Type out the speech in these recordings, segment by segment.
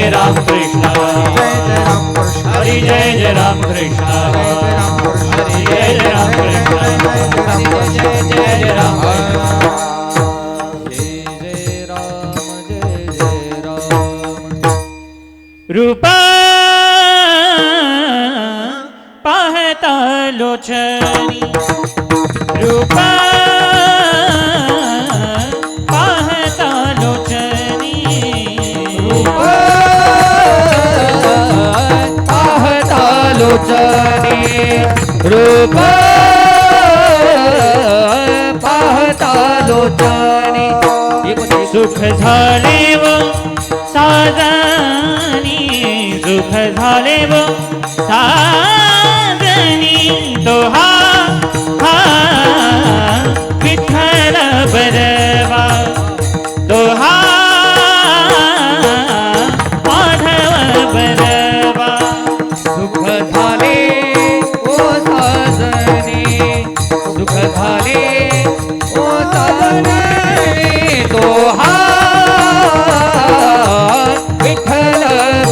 जय राम कृष्ण हरी जय जय राम कृष्ण हरी जय जय राम कृष्ण जय जय राम रूपा पाहता लोचनी रूपा पाहता लोचनी रूपा पाहता लोचनी रूपा पाहता लोचनी सुख झाले व साजनी सुख झाले व साजनी तो हा विठ्ठल बरवा तो हा माधव बरवा सुख झाले ओ साजनी सुख झाले ओ साजनी तो हा विठ्ठल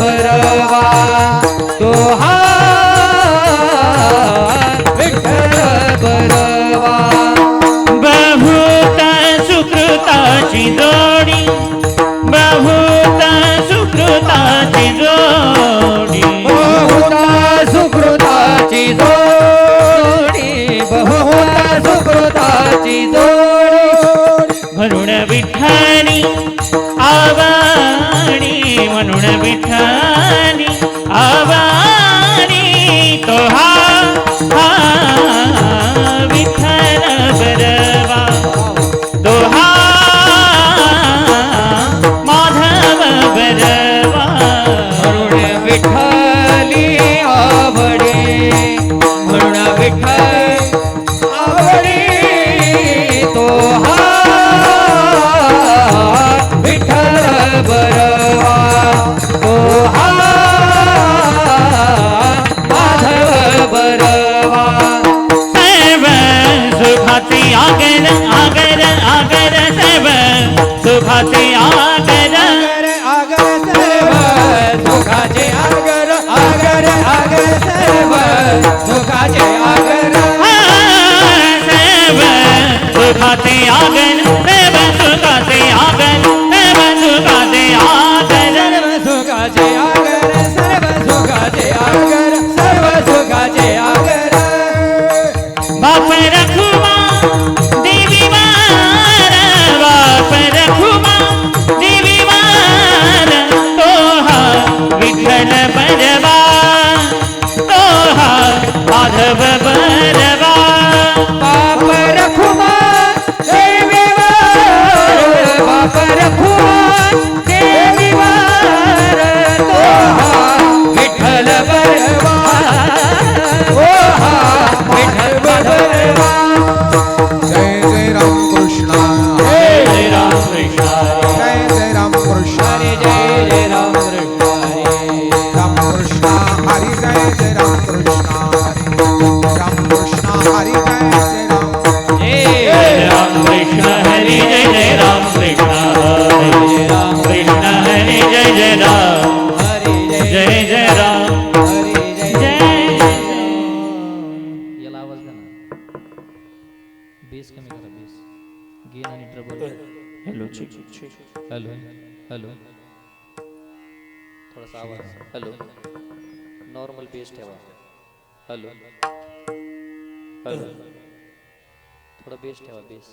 बरवा तो हा विठ्ठल बरवा बहुत सुकृताची जोडी बहुत सुकृताची जोडी बहुता सुकृताची जोडी बहुता सुकृताची जोडी म्हणून विठ्ठली आवाणी म्हणून विठ्ठली आवाणी तो हा विठ्ठल बरवा तो हा माधव बरवा म्हणून विठ्ठली आवडे म्हणून विठ्ठल आवडे तो हा विठ्ठल बरवा तो हा माधव बरवा सर्व सुखाचे आगर आगर आगर सर्व सुखाचे आगर आगर सर्व सुखाचे आगर आगर आगर सर्व सुखाचे आगर सर्व सुखाचे आगर सर्व सुखाचे आगर सर्व सुखाचे आगर सर्व सुखाचे आगर सर्व सुखाचे आगर सर्व सुखाचे आगर बाप रखुमा देवी वार बाप रखुमा देवी वार तो हा विठ्ठल बरवा तो हा माधव बरवा बाप रखुमा देवी वार बाप रखुमा देवी वार तो हा विठ्ठल बरवा ओ हा विठ्ठल बरवा जय जय राम कृष्ण जय जय राम कृष्ण जय जय राम कृष्ण हरे जय जय राम कृष्ण हरे राम कृष्ण हरी जय जय राम कृष्ण हरी राम कृष्ण हरी जय जय राम जय राम कृष्ण हरि जय जय राम कृष्ण हरे राम कृष्ण हरि जय जय राम हरे जय जय राम हरे जय जय याला आवाज द्या ना बेस कमी करा बेस गेन आणि ट्रबल हॅलो हॅलो हॅलो थोडासा आवाज हॅलो नॉर्मल बेस ठेवा हॅलो हॅलो थोडा बेस ठेवा बेस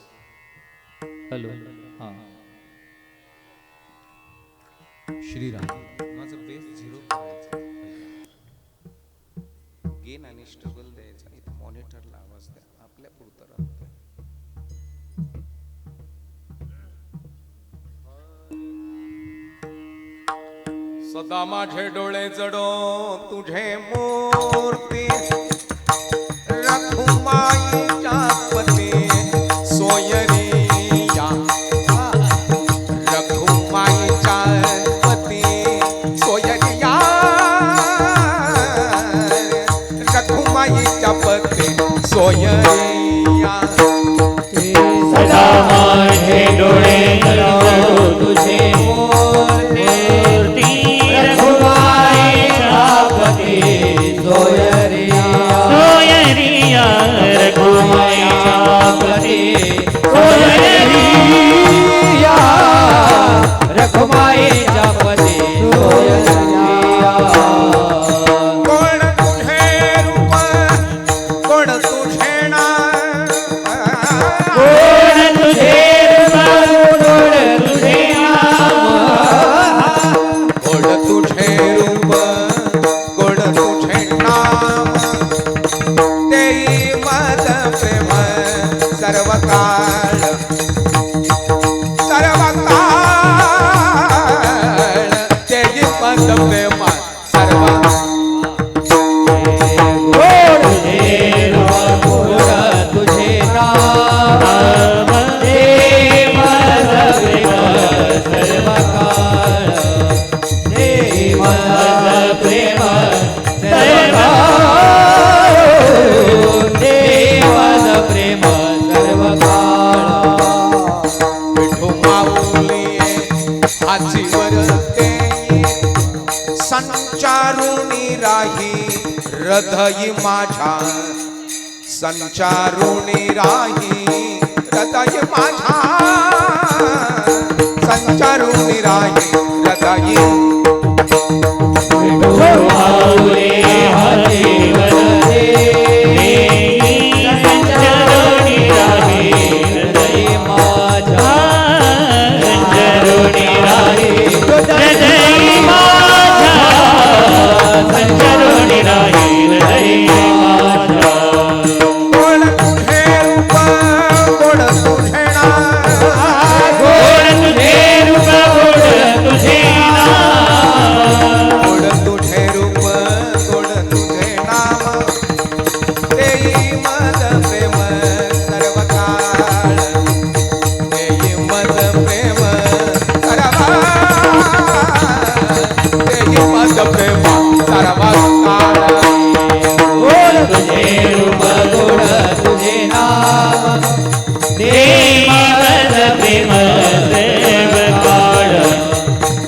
हॅलो हां श्रीराम माझं बेस 0 करायचं गेन आणि स्ट्रगल द्यायचा इथे मॉनिटरला आवाज द्या आपल्या पुरतं राहतं सदा माझे डोळे जडो तुझे मूर्ती रखुमाईच्या पती सोयरिया रखुमाईच्या पती सोयरिया रखुमाईच्या पती सोयरिया सदा माझे डोळे जडो तुझे मूर्ती माचीवर देई संचारुणी राही हृदय माझ्या संचारुणी राही हृदय माझ्या संचारुणी राही हृदय गोवाऊरे हातीवर देई संचारुणी राही हृदय माझ्या संचारुणी राही हृदय माझ्या संचारुणी राही हृदय माझ्या गोड तुझे रूप गोड तुझे नाम गोड तुझे रूप गोड तुझे नाम गोड तुझे रूप गोड तुझे नाम देई मद प्रेम सर्व काळ देई मद प्रेम सर्व देई मद प्रेम सर्व काळ गोड तुझे रूप गोड तुझे नाम देई मद प्रेम सर्व काळ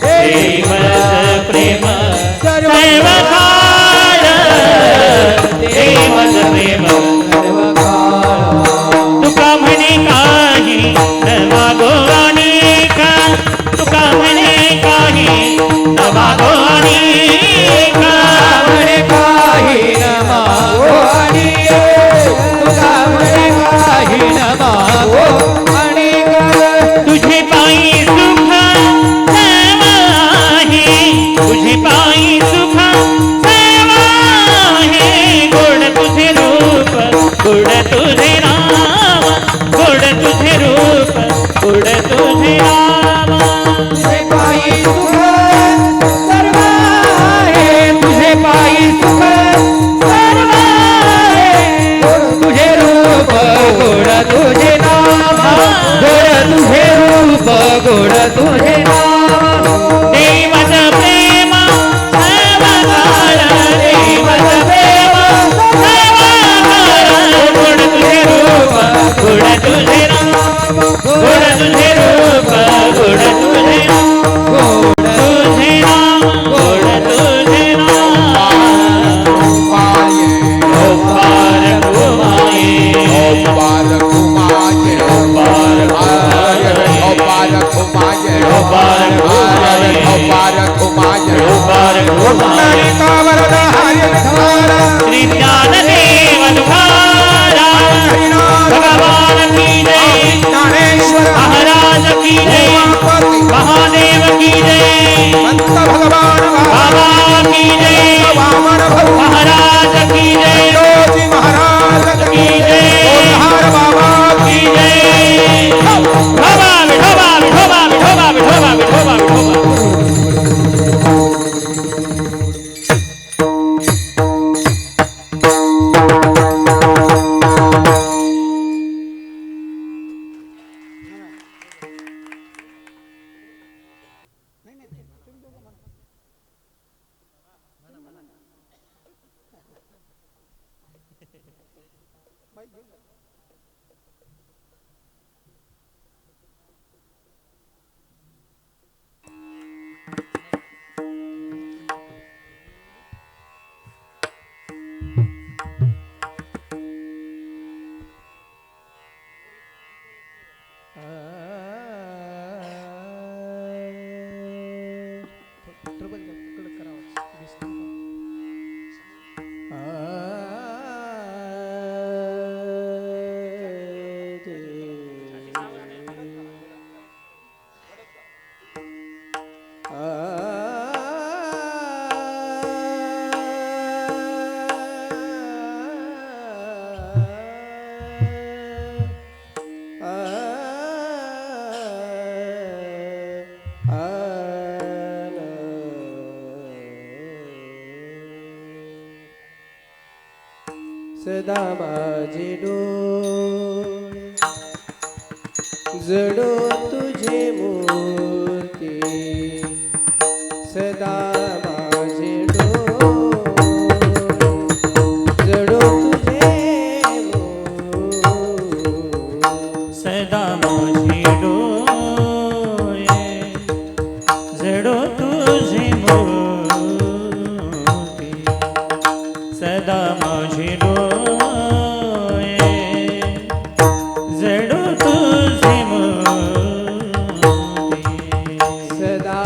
देई मद प्रेम सर्व काळ देई मद प्रेम सर्व काळ तुका म्हणे काही न मागो अनेका तुका म्हणे काही न मागो अनेका म्हणे काही न मागो तुका म्हणे काही न मागो तुझे पायी सुख सर्व आहे तुझे पायी सुख सर्व आहे गोड तुझे रूप गोड तुझे नाम गोड तुझे रूप गोड तुझे नाम तुझे पायी सुख सर्व आहे तुझे पायी सुख सर्व आहे तुझे रूप गोड तुझे नाम गोड तुझे रूप गोड तुझे नाम देवच प्रेम सर्व काळ देवच प्रेम सर्व काळ गोड तुझे रूप गोड तुझे नाम गोड तुझे रूप गोड तुझे नाम गोड तुझे नाम गोड तुझे नाम पाये गोपाल कुमाये गोपाल कुमाये गोपाल गोपाल कुमाये गोपाल गोपाल कुमाये गोपाल कुमाये वरद हरि धारा श्री ज्ञानदेव तुकारा भगवान की जय ज्ञानेश्वर महाराज की जय उमापति महादेव की जय संत भगवान बाबा की जय वामन भगवान महाराज की जय जोजी महाराज की जय ओंकार बाबा की जय विठोबा विठोबा विठोबा विठोबा विठोबा विठोबा विठोबा सदा माझे डोळे जडो तुझे मूर्ती सदा माझे डोळे जडो तुझे मूर्ती सदा माझे डोळे जडो तुझी मूर्ती सदा माझी डोळे जडो तुझी मूर्ती सदा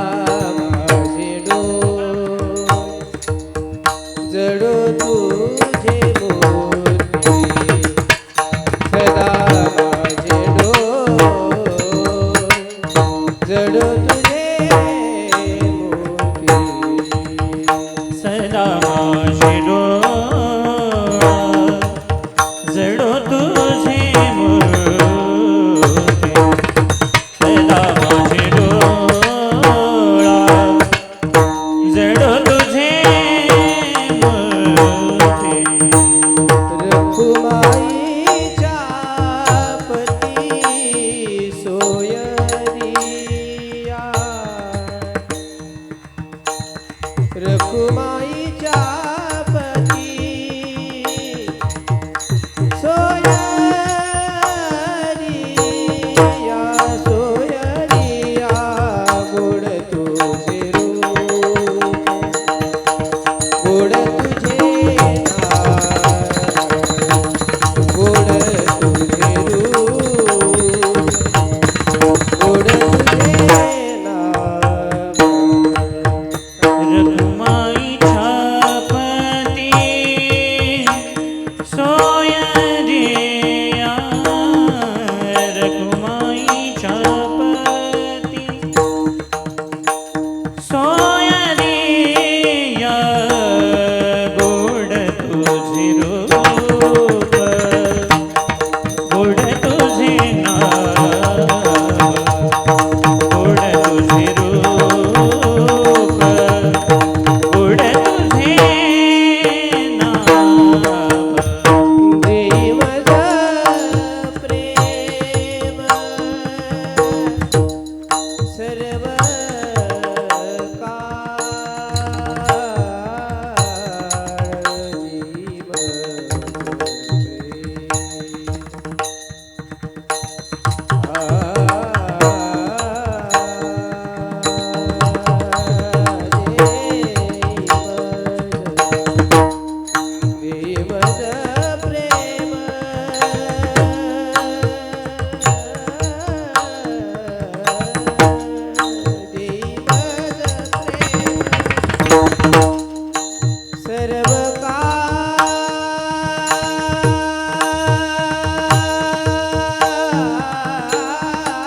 माझे डोळे जडो तुझे मूर्ती सदा माझे डोळे जडो तुझे मूर्ती सदा माझी डोळा जडो तुझी मूर्ती सदा माझी डोळा जडो तुझे मूर्ती रखुमाईच्या पती सोयरिया रखुमाईच्या पती सोयरिया सोयरिया गोड तुझे रूप गोड तुझे गोड तुझे रूप गोड तुझे रखुमाई छापती सोयरिया रखुमाई छापती सोयरिया गोड तुझे रूप गोड तुझे नाव गोड तुझे रूप गोड तुझे नाव देवज प्रेम सर्व देवज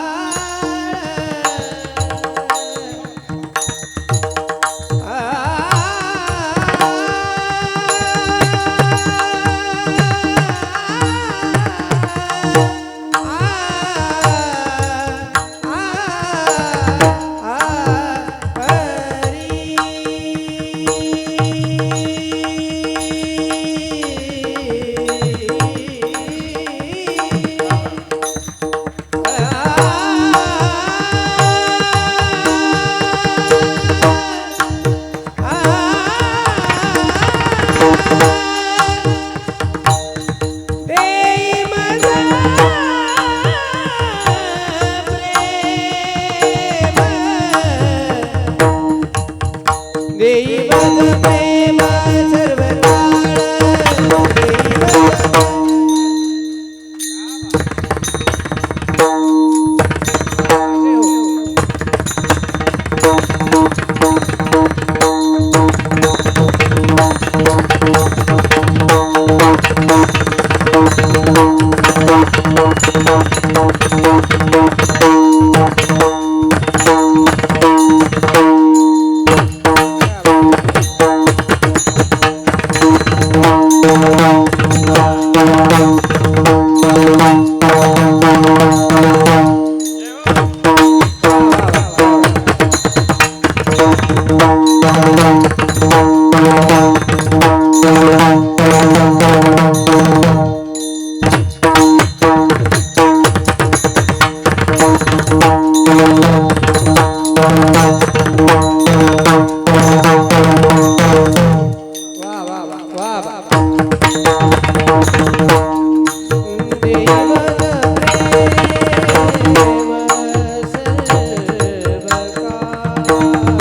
प्रेम देवज प्रेम सर्व देवज प्रेम सर्व देवज प्रेम सर्व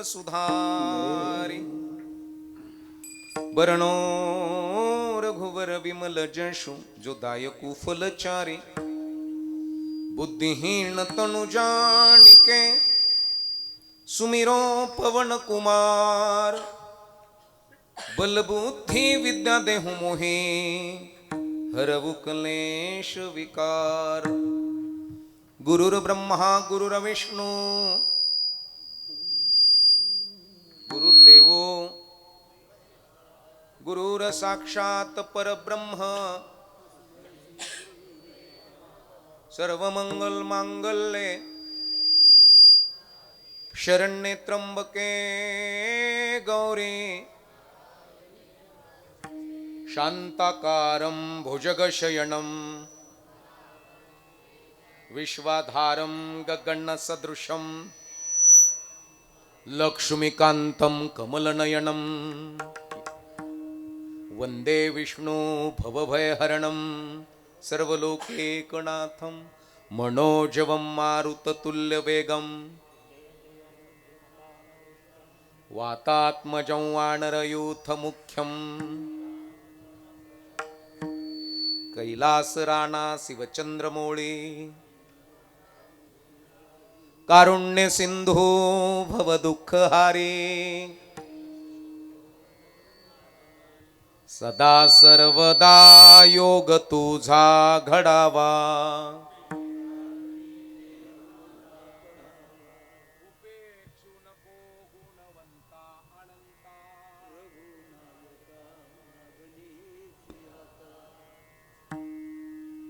सुधारी बरणो रघुवर विमल जशु जो दायकु फलचारी बुद्धिहीन तनु जानिके सुमिरो पवन कुमार बल बुद्धि विद्या देहु मोहे हरवु कलेश विकार गुरुर ब्रह्मा गुरुर विष्णु गुरुदेवो गुरुर साक्षात परब्रह्म सर्वमंगल मांगल्ये शरण्ये त्र्यंबके गौरी शांताकारं भुजगशयनं विश्वाधारं गगनसदृशं लक्ष्मीकान्तं कमलनयनं वन्दे विष्णु भवभयहरणं सर्वलोकैकनाथं मनोजवं मारुततुल्यवेगं वातात्मजं वानरयूथमुख्यं कैलासराणा शिवचंद्रमौळी कारुण्य सिंधू भवदुःखहारी सदा सर्वदा योग तुझा घडावा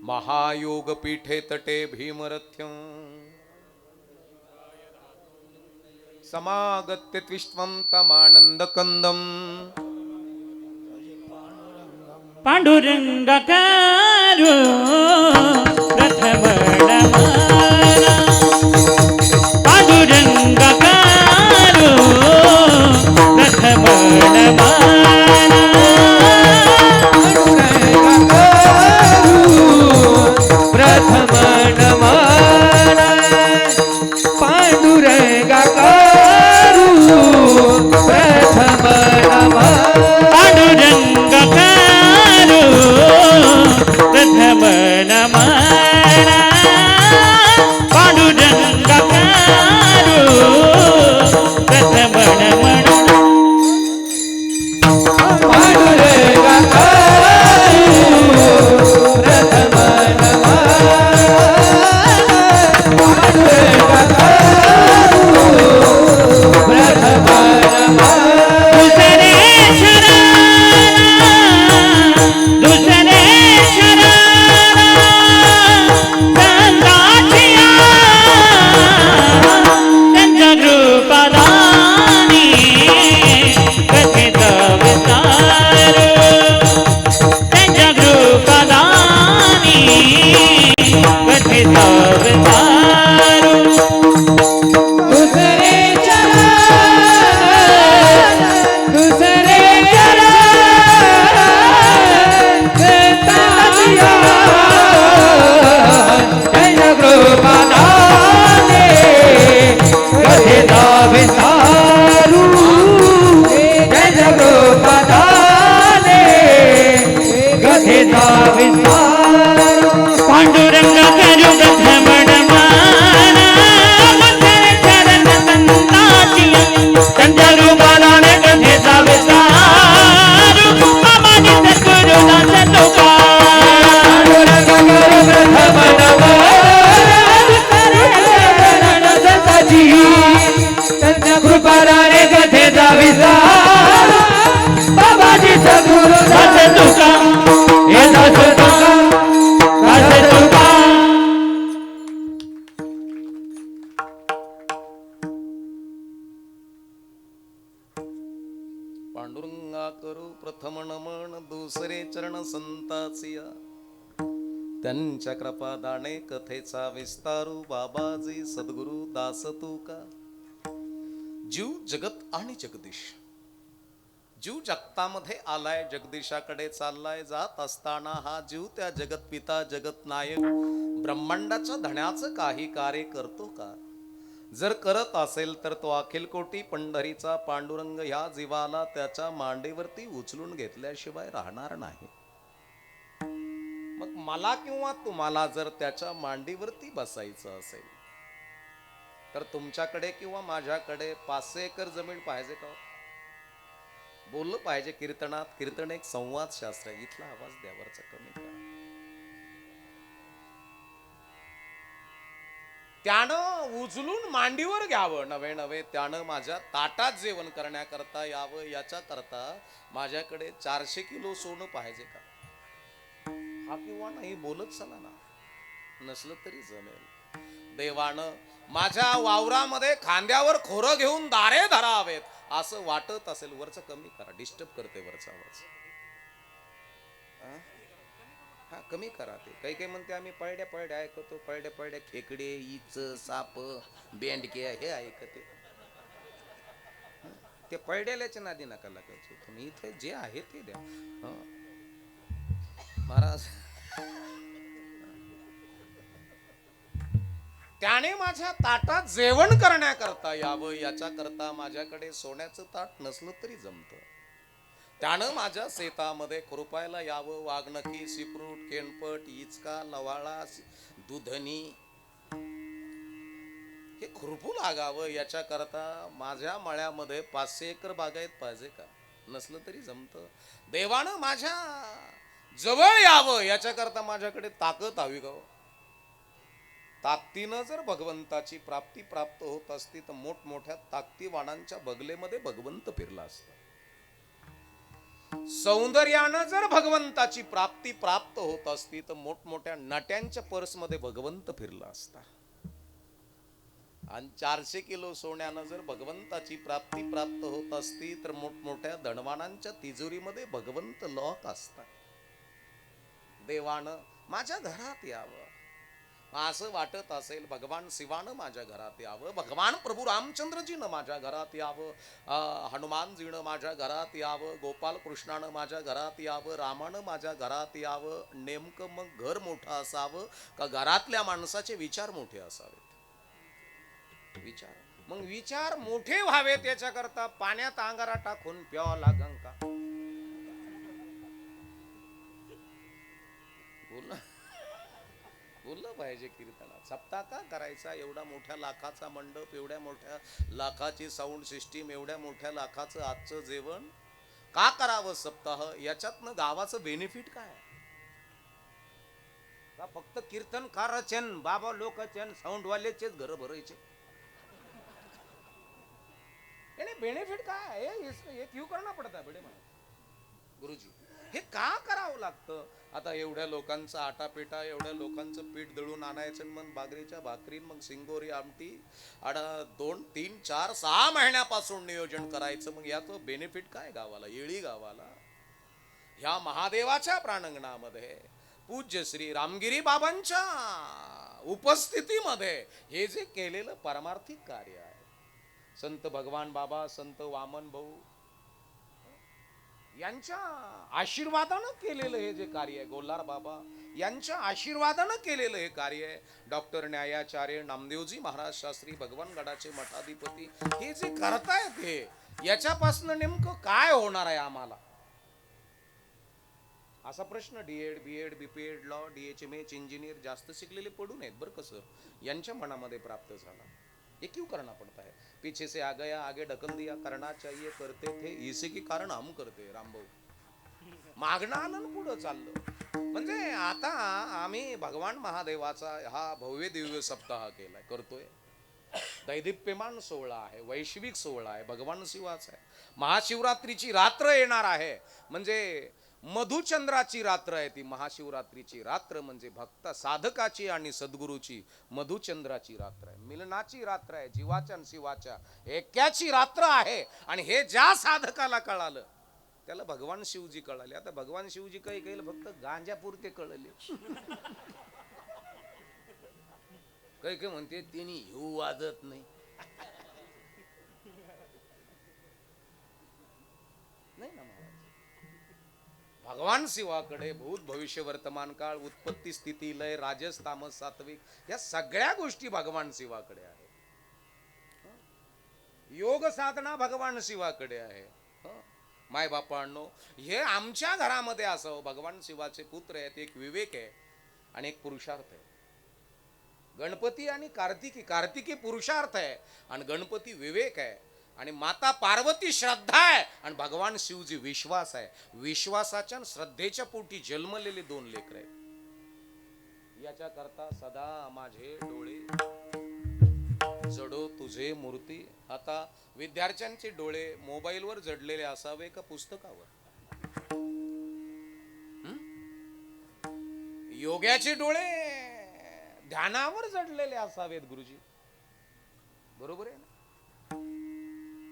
महायोग पीठे तटे भीमरथ्यं समागत्य त्विष्वं तमानंदकंदं पांडुरंगाकारो प्रथम नमना पांडुरंगाकारो प्रथम नमना प्रथम नमना अवतारू दुसरे चरण दुसरे चरण ताजिया जय कृपादाने गदेदा विस्तारू जय कृपादाने गदेदा विस्तारू पांडुरंग करू गधमण माना मुसर चरण संताची त्यांच्या रूपाने गधेचा विस्तारू मामानी सद्गुरु दास तुका पांडुरंग करू प्रथम नमन संताची त्यांच्या कृपाने कथेचा विस्तार बाबाजी सद्गुरु दास तुका हे दास तुका दास तुका पांडुरंगा करू प्रथम नमन दुसरे चरण संताचिया त्यांच्या कृपादाने कथेचा विस्तारू बाबाजी सद्गुरु दास तुका जीव जगत आणि जगदीश जीव जगतामध्ये आलाय जगदीशाकडे चाललाय जात असताना हा जीव त्या जगत पिता जगत नायक ब्रह्मांडाच्या धण्याचं काही कार्य करतो का जर करत असेल तर तो अखिल कोटी पंढरीचा पांडुरंग ह्या जीवाला त्याच्या मांडीवरती उचलून घेतल्याशिवाय राहणार नाही मग मला किंवा तुम्हाला जर त्याच्या मांडीवरती बसायचं असेल तर तुमच्याकडे किंवा माझ्याकडे 500 एकर जमीन पाहिजे का बोललं पाहिजे कीर्तनात कीर्तन एक संवाद शास्त्र आहे इथला आवाज द्यावरचा कमी करा त्यानं उचलून मांडीवर घ्यावं नवे नवे त्यानं माझ्या ताटात जेवण करण्याकरता यावं याच्या करता माझ्याकडे 400 किलो सोनं पाहिजे का हा किंवा नाही बोलत चला ना नसलं तरी जमेल देवानं माझ्या वावरामध्ये खांद्यावर खोरं घेऊन दारे धरावेत असं वाटत असेल वरचं कमी करा डिस्टर्ब करते वरचा आवाज हा कमी करा ते काही काही म्हणते आम्ही पळड्या पळड्या ऐकतो पळड्या पळड्या खेकडे इच साप बेंडके हे ऐकते ते पळड्याल्याच्या नादी नका लागायचे तुम्ही इथे जे आहे ते द्या महाराज त्याने माझ्या ताटात जेवण करण्याकरता यावं याच्या करता माझ्याकडे सोन्याचं ताट नसलं तरी जमतं त्यानं माझ्या शेतामध्ये खुरपायला यावं वाघनखी सिप्रूट केणपट इचका लवाळा दुधनी हे खुरपू लागावं याच्या करता माझ्या मळ्यामध्ये 500 एकर बागायत पाहिजे का नसलं तरी जमतं देवानं माझ्या जवळ यावं याच्या करता माझ्याकडे ताकद हवी का ताकदीनं जर भगवंताची प्राप्ती प्राप्त होत असती तर मोठमोठ्या ताकदीवानांच्या बगलेमध्ये भगवंत फिरला असता सौंदर्यानं जर भगवंताची प्राप्ती प्राप्त होत असती तर मोठमोठ्या नट्यांच्या पर्समध्ये भगवंत फिरला असता आणि 400 किलो सोन्यानं जर भगवंताची प्राप्ती प्राप्त होत असती तर मोठमोठ्या धनवानांच्या तिजोरीमध्ये भगवंत लॉक असता देवानं माझ्या घरात यावं असं वाटत असेल भगवान शिवानं माझ्या घरात यावं भगवान प्रभू रामचंद्रजीनं माझ्या घरात यावं हनुमानजीनं माझ्या घरात यावं गोपाल कृष्णानं माझ्या घरात यावं रामानं माझ्या घरात यावं नेमकं मग घर मोठं असावं का घरातल्या माणसाचे विचार मोठे असावेत विचार मग विचार मोठे व्हावे त्याच्याकरता पाण्यात अंगारा टाकून प्यावा लागन का बोललं पाहिजे कीर्तनात सप्ताह का करायचा एवढा मोठ्या लाखाचा मंडप एवढ्या मोठ्या लाखाची साऊंड सिस्टीम एवढ्या मोठ्या लाखाचं आजचं जेवण का करावं सप्ताह याच्यातनं गावाचं बेनिफिट काय का फक्त कीर्तनकारचेन बाबा लोकचेन साऊंडवालेचेच घर भरायचे याने बेनिफिट काय ये क्यों करना पडता बडे गुरुजी हे का करावं लागतं आता एवढ्या लोकांचा आटापिटा एवढ्या लोकांचं पीठ दळून आणायचं मग बाजरीच्या भाकरी मग सिंगोरी आमटी 2, 3, 4, 6 महिन्यापासून नियोजन करायचं मग याचं बेनिफिट काय गावाला येळी गावाला ह्या महादेवाच्या प्रांगणामध्ये पूज्य श्री रामगिरी बाबांच्या उपस्थितीमध्ये हे जे केलेलं परमार्थिक कार्य आहे, संत भगवान बाबा, संत वामन भाऊ यांच्या आशीर्वादानं केलेलं हे जे कार्य आहे, गोल्हार बाबा यांच्या आशीर्वादानं केलेलं हे कार्य आहे. डॉक्टर न्यायाचार्य नामदेवजी महाराज शास्त्री भगवान गडाचे मठाधिपती हे जे करतायत हे, याच्यापासून नेमकं काय होणार आहे आम्हाला, असा प्रश्न DEd BEd BPEd law DHMH engineer जास्त शिकलेले पडू नयेत बरं कसं, यांच्या मनामध्ये प्राप्त झाला. ये क्यों करना पड़ता है, पीछे से आ गया आगे ढकल दिया, करना चाहिए करते थे, इसी के कारण हम करते. रामभाऊ मागणं आलं ना पुढं चाललं. म्हणजे आता आम्ही भगवान महादेवाचा हा भव्य दिव्य सप्ताह केलाय, करतोय. दैदिप्यमान सोहळा आहे, वैश्विक सोहळा आहे, भगवान शिवाचा आहे. महाशिवरात्रीची रात्र येणार आहे, म्हणजे मधुचंद्राची रात्र आहे ती. महाशिवरात्रीची रात्र म्हणजे भक्त साधकाची आणि सद्गुरूची मधुचंद्राची रात्र आहे, मिलनाची रात्र आहे, जीवाच्या आणि शिवाच्या ऐक्याची रात्र आहे. आणि हे ज्या साधकाला कळालं त्याला भगवान शिवजी कळाले. आता भगवान शिवजी काही काही फक्त गांजापुरते कळले, काही काही म्हणते त्यांनी हिऊ वाजत नाही. नाही ना महाराज, भगवान शिवाकडे भूत भविष्य वर्तमान काळ, उत्पत्ती स्थिती लय, राजस तामस सात्विक या सगळ्या गोष्टी भगवान शिवाकडे आहे. योग साधना भगवान शिवाकडे आहे. माय बापांनो, हे आमच्या घरामध्ये असावं. भगवान शिवाचे पुत्र आहेत, एक विवेक आहे आणि एक पुरुषार्थ आहे. गणपती आणि कार्तिकी, कार्तिकी पुरुषार्थ आहे आणि गणपती विवेक आहे. आणि माता पार्वती श्रद्धा आहे आणि भगवान शिवजी विश्वास आहे. विश्वासाच्या श्रद्धेच्या पोटी जन्मलेले दोन लेकर आहेत. याच्या करता सदा माझे डोळे जडो तुझे मूर्ती. आता विद्यार्थ्यांचे डोळे मोबाईलवर जडलेले असावे का पुस्तकावर? योग्याचे डोळे ध्यानावर जडलेले असावेत गुरुजी, बरोबर आहे ना?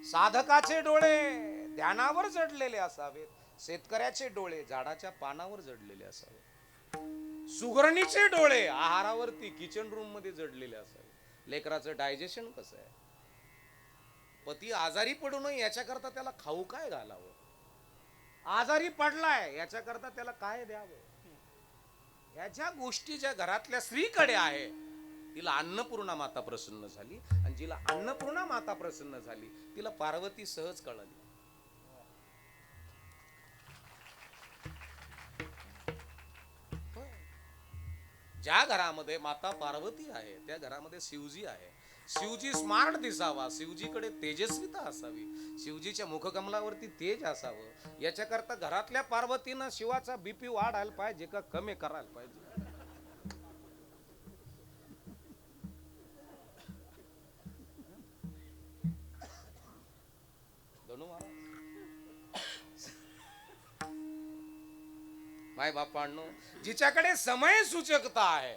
साधकाचे डोळे ध्यानावर जडलेले असावेत, शेतकऱ्याचे डोळे झाडाच्या पानावर जडलेले असावेत, सुगरणीचे डोळे आहारावरती किचन रूम मध्ये जडलेले असावेत. लेकराचं डायजेशन कसं आहे, पती आजारी पडू नये याच्याकरता त्याला खाऊ काय घालावं, आजारी पडलाय याच्याकरता त्याला काय द्यावं, ह्याच्या गोष्टी ज्या घरातल्या स्त्रीकडे आहे तिला अन्नपूर्णा माता प्रसन्न झाली. आणि जिला अन्नपूर्णा माता प्रसन्न झाली तिला पार्वती सहज कळाली. ज्या घरामध्ये माता पार्वती आहे त्या घरामध्ये शिवजी आहे. शिवजी स्मार्ट दिसावा, शिवजीकडे तेजस्विता असावी, शिवजीच्या मुखकमलावरती तेज असावं, याच्याकरता घरातल्या पार्वतीनं शिवाचा BP वाढायला पाहिजे का कमी करायला पाहिजे? माय बापांनो, जिच्याकडे समय सूचकता आहे,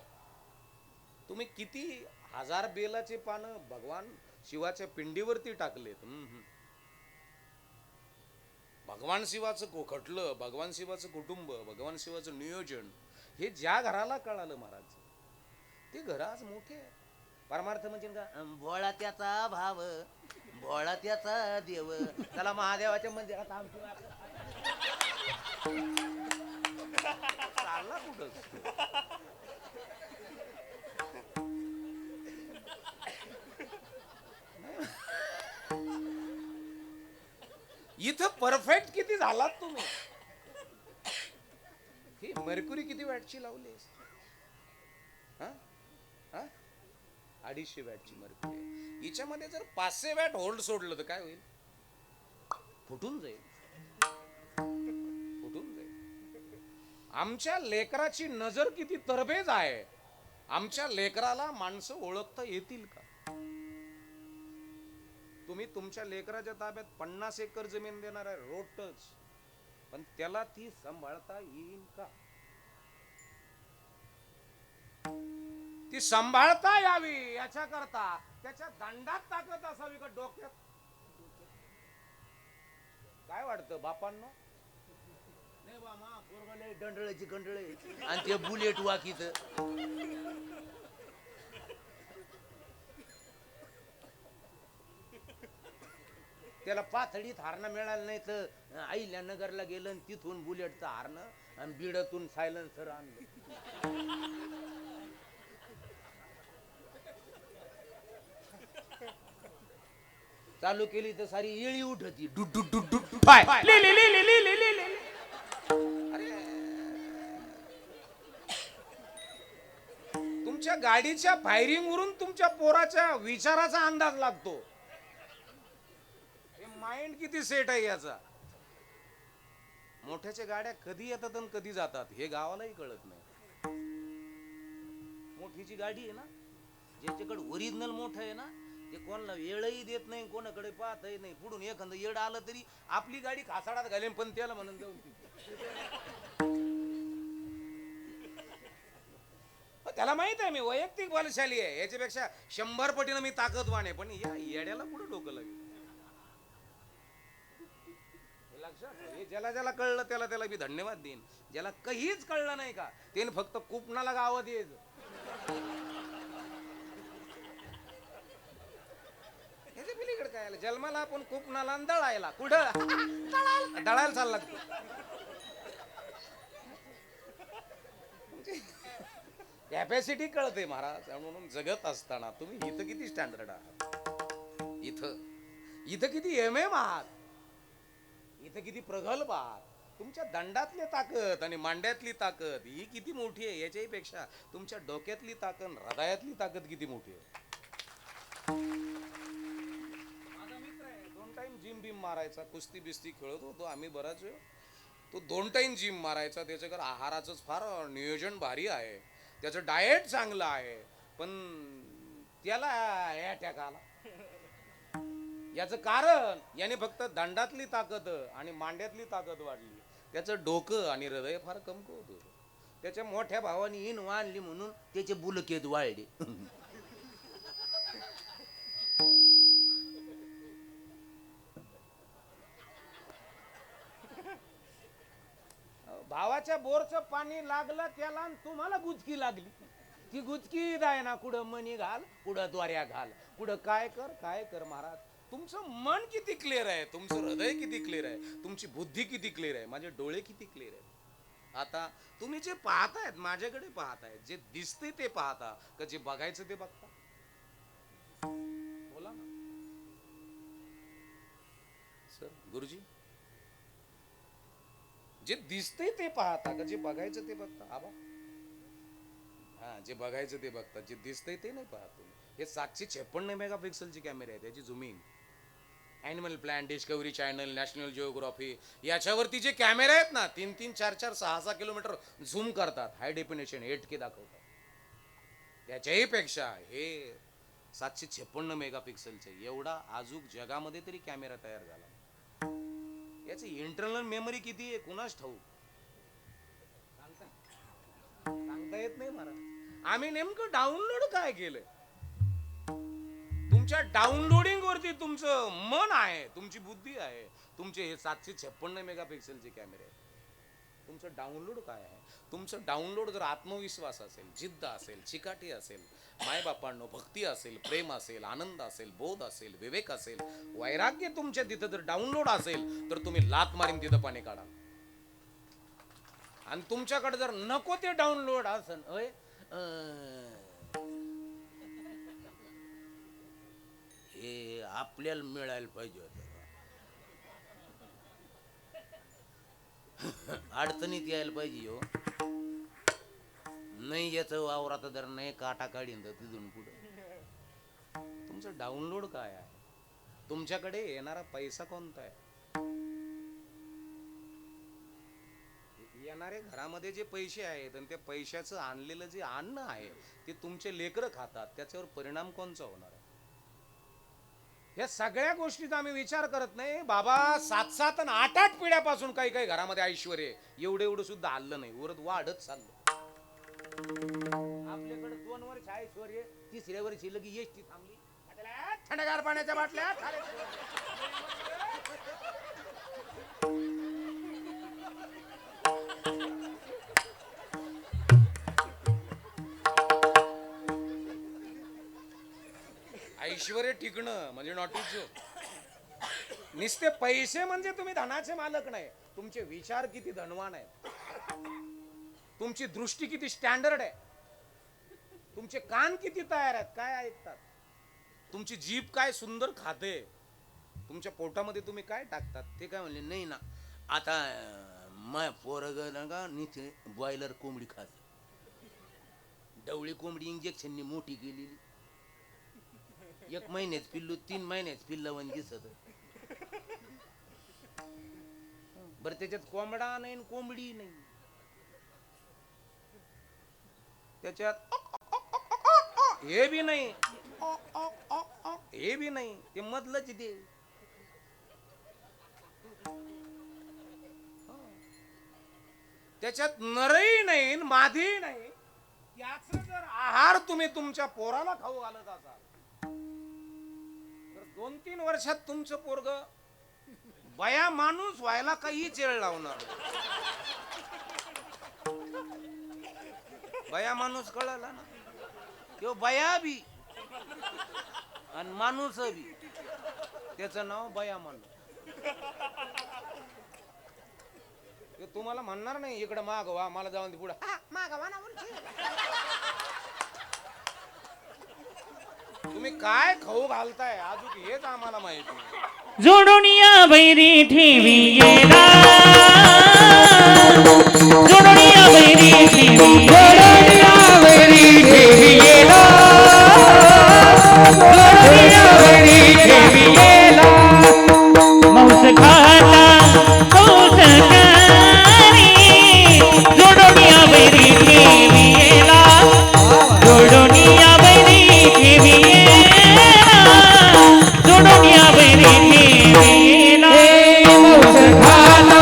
तुम्ही किती हजार बेलाचे पानं भगवान शिवाच्या पिंडीवरती टाकलेत, भगवान शिवाचं कोखटलं, भगवान शिवाचं कुटुंब, भगवान शिवाचं नियोजन, हे ज्या घराला कळालं महाराज ते घर आज मोठे आहे. परमार्थ म्हणजे का, भोळा त्याचा भाव, भोळा त्याचा देव, त्याला महादेवाच्या मंदिरात चालला कुठं? इथं परफेक्ट किती झालात तुम्ही? ही मर्क्युरी किती वॅटची लावलीस? 250 वॅटची मर्क्युरी. हिच्यामध्ये जर 500 वॅट होल्ड सोडलं तर काय होईल? फुटून जाईल, फुटून जाईल. आमच्या लेकराची नजर किती तरबेज आहे. आमच्या लेकराला माणसं ओळखता येतील का? तुम्ही तुमच्या लेकराच्या ताब्यात 50 एकर जमीन देणार आहे रोड टच, पण त्याला ती सांभाळता येईल का? ती सांभाळता यावी याच्या करता त्याच्या दंडात ताकद असावी का डोक्यात? काय वाटतं बापांनो? नाही बाबा, पोरगाले दंडळेची कंडळे आणि ते बुलेट वाकीच त्याला पाथडीत हारणं मिळालं नाही तर अहिल्यानगरला गेलं आणि तिथून बुलेटचं हारणं आणि बीडतून सायलेन्सर आणलं. चालू केली तर सारी येळी उठती dude dude dude dude dude. पाय. ले, ले, ले, ले, ले, ले, ले, ले. अरे. तुमच्या गाडीच्या फायरिंग वरून तुमच्या पोराच्या विचाराचा अंदाज लागतो. माइंड किती सेट आहे याचा. मोठ्याच्या गाड्या कधी येतात आणि कधी जातात हे गावालाही कळत नाही. मोठीची गाडी आहे ना, ज्याच्याकडे ओरिजिनल मोठं आहे ना, ते कोणाला वेळही देत नाही, कोणाकडे पाहतही नाही. पुढून एखादं येड आलं तरी आपली गाडी खासाडात घालेन पण त्याला म्हणून देऊन त्याला माहित आहे मी वैयक्तिक बलशाली आहे, याच्यापेक्षा 100 पटीनं मी ताकदवान आहे. पण या येड्याला पुढे डोकं लागेल. हे ज्याला ज्याला कळलं त्याला त्याला मी धन्यवाद देईन. ज्याला काहीच कळलं नाही का त्याने फक्त कुपनाला गावात यायचं. ह्याच्या पिलीकडे काय आलं, जन्माला आपण कुपनाला आणि दळायला कुठं दळायला चालला. कॅपॅसिटी कळते महाराज. म्हणून जगत असताना तुम्ही इथं किती स्टँडर्ड आहात, इथं किती MM आहात, इथं किती प्रगल्भ आहात. तुमच्या दंडातली ताकद आणि मांड्यातली ताकद ही किती मोठी आहे याच्याही पेक्षा तुमच्या डोक्यातली ताकद हृदयातली ताकद किती मोठी आहे. माझा मित्र आहे, 2 टाइम जिम बिम मारायचा, कुस्ती बिस्ती खेळत होतो आम्ही बराच वेळ. तो 2 टाइम जिम मारायचा. त्याच्याकडे आहाराचंच फार नियोजन भारी आहे, त्याचं डाएट चांगलं आहे. पण त्याला अटॅक आला. याचं कारण याने फक्त दंडातली ताकद आणि मांड्यातली ताकद वाढली. त्याचं डोकं आणि हृदय फार कमकुवत होतं. त्याच्या मोठ्या भावाने इन वाढली म्हणून त्याचे बुलकेत वाढले. भावाच्या बोरचं पाणी लागलं त्याला आणि तुम्हाला गुचकी लागली. ती गुचकी जाय ना, कुठं मनी घाल, कुठं द्वाऱ्या घाल, कुठं काय कर महाराज. तुमचं मन किती क्लिअर आहे, तुमचं हृदय किती क्लिअर आहे, तुमची बुद्धी किती क्लिअर आहे, माझे डोळे किती क्लिअर आहेत. आता तुम्ही जे पाहतायत माझ्याकडे पाहतायत, जे दिसते ते पाहता का जे बघायचं ते बघता. बोला ना सर. गुरुजी, जे दिसते ते पाहता का जे बघायचं ते बघता. आबा हा, जे बघायचं ते बघता, जे दिसतंय ते नाही पाहत तुम्ही. हे 756 मेगापिक्सलची कॅमेरे आहेत, त्याची zooming. Animal plan, discovery channel, national geography याच्यावरती जे कॅमेरे आहेत ना, 3-3, 4-4, 6-6 किलोमीटर झूम करतात, हाय डेफिनेशन 8K दाखवतात. त्याच्याही पेक्षा हे 756 मेगापिक्सलचे एवढा आजूक जगामध्ये तरी कॅमेरा तयार झाला. याची इंटरनल मेमरी किती आहे कुणाच ठाऊक, सांगता येत नाही महाराज. आम्ही नेमकं डाउनलोड काय केलंय. तुमच्या डाउनलोडिंग वरती तुमचं मन आहे, तुमची बुद्धी आहे. तुमचे हे 756 मेगापिक्सलचे कॅमेरे आहेत. तुमचं डाउनलोड काय आहे. तुमचं डाउनलोड जर आत्मविश्वास असेल, जिद्द असेल, चिकाटी असेल, मायबापांनो भक्ती असेल, प्रेम असेल, आनंद असेल, बोध असेल, विवेक असेल, वैराग्य तुमच्या तिथं जर डाउनलोड असेल तर तुम्ही लात मारीन तिथं पाणी काढा. आणि तुमच्याकडे जर नको ते डाउनलोड असेल, हे आपल्याला मिळायला पाहिजे होतं, अडचणीत यायला पाहिजे हो. नाही याचं वावरात जर नाही काटा काढीन तर तिथून पुढे. तुमचं डाउनलोड काय आहे, तुमच्याकडे येणारा पैसा कोणता आहे. येणारे घरामध्ये जे पैसे आहेत आणि त्या पैशाचं आणलेलं जे अन्न आहे ते तुमचे लेकरं खातात, त्याच्यावर परिणाम कोणचा होणार आहे. या सगळ्या गोष्टीचा आम्ही विचार करत नाही. बाबा 7-7 आणि 8-8 पिढ्यापासून काही काही घरामध्ये ऐश्वर एवढं सुद्धा आलं नाही, उरत वाढत चाललं. आपल्याकडे 2 वर्ष ऐश्वर, 3ऱ्या वर्षी लगी एसटी थांबली, थंडगार पाण्याच्या बाटल्या. ऐश्वर्य टिकणं म्हणजे नॉट इज जोक. नुसते पैसे म्हणजे तुम्ही धनाचे मालक नाही, तुमचे विचार किती धनवान आहेत, तुमची दृष्टी किती स्टँडर्ड आहे, तुमचे कान किती तयार आहेत, काय ऐकतात, तुमची जीभ काय सुंदर खाते, तुमच्या पोटामध्ये तुम्ही काय टाकतात. ते काय म्हणले नाही ना, आता माय पोरग ना का निथे बॉयलर कोंबडी खात, डवळी कोंबडी इंजेक्शननी मोठी केलेली, 1 महिन्याच पिल्लू 3 महिन्याच पिल्लावण दिसत. बरं त्याच्यात कोंबडा नाही कोंबडी नाही, त्याच्यात हे बी नाही हे बी नाही, ते मधलंच ते. त्याच्यात नरही नाही मादी नाही. याच जर आहार तुम्ही तुमच्या पोराला खाऊ घालत असाल तर 2-3 वर्षात तुमचं पोरग बया माणूस व्हायला काही चेळ लावणार. बया माणूस कळला ना, तो बया बी आणि माणूस बी, त्याचं नाव बया माणूस. ते तुम्हाला म्हणणार नाही इकडे माग वा, मला जाऊन दे पुढे मागवा ना. तुम्ही काय खाऊ घालताय अजून हेच आम्हाला माहिती. जोडून या बैरी ठेवी येला, जोडून या बैरी ठेवी येला, बैरी ठेवी येला, जोडून या बैरी ठेवी येला. मौस खाता मौस कारी, जोडून या बैरी ठेवी येला, जोडून या बैरी ठेवी येला, जोडून या बैरी ठेवी येला. मौस खाता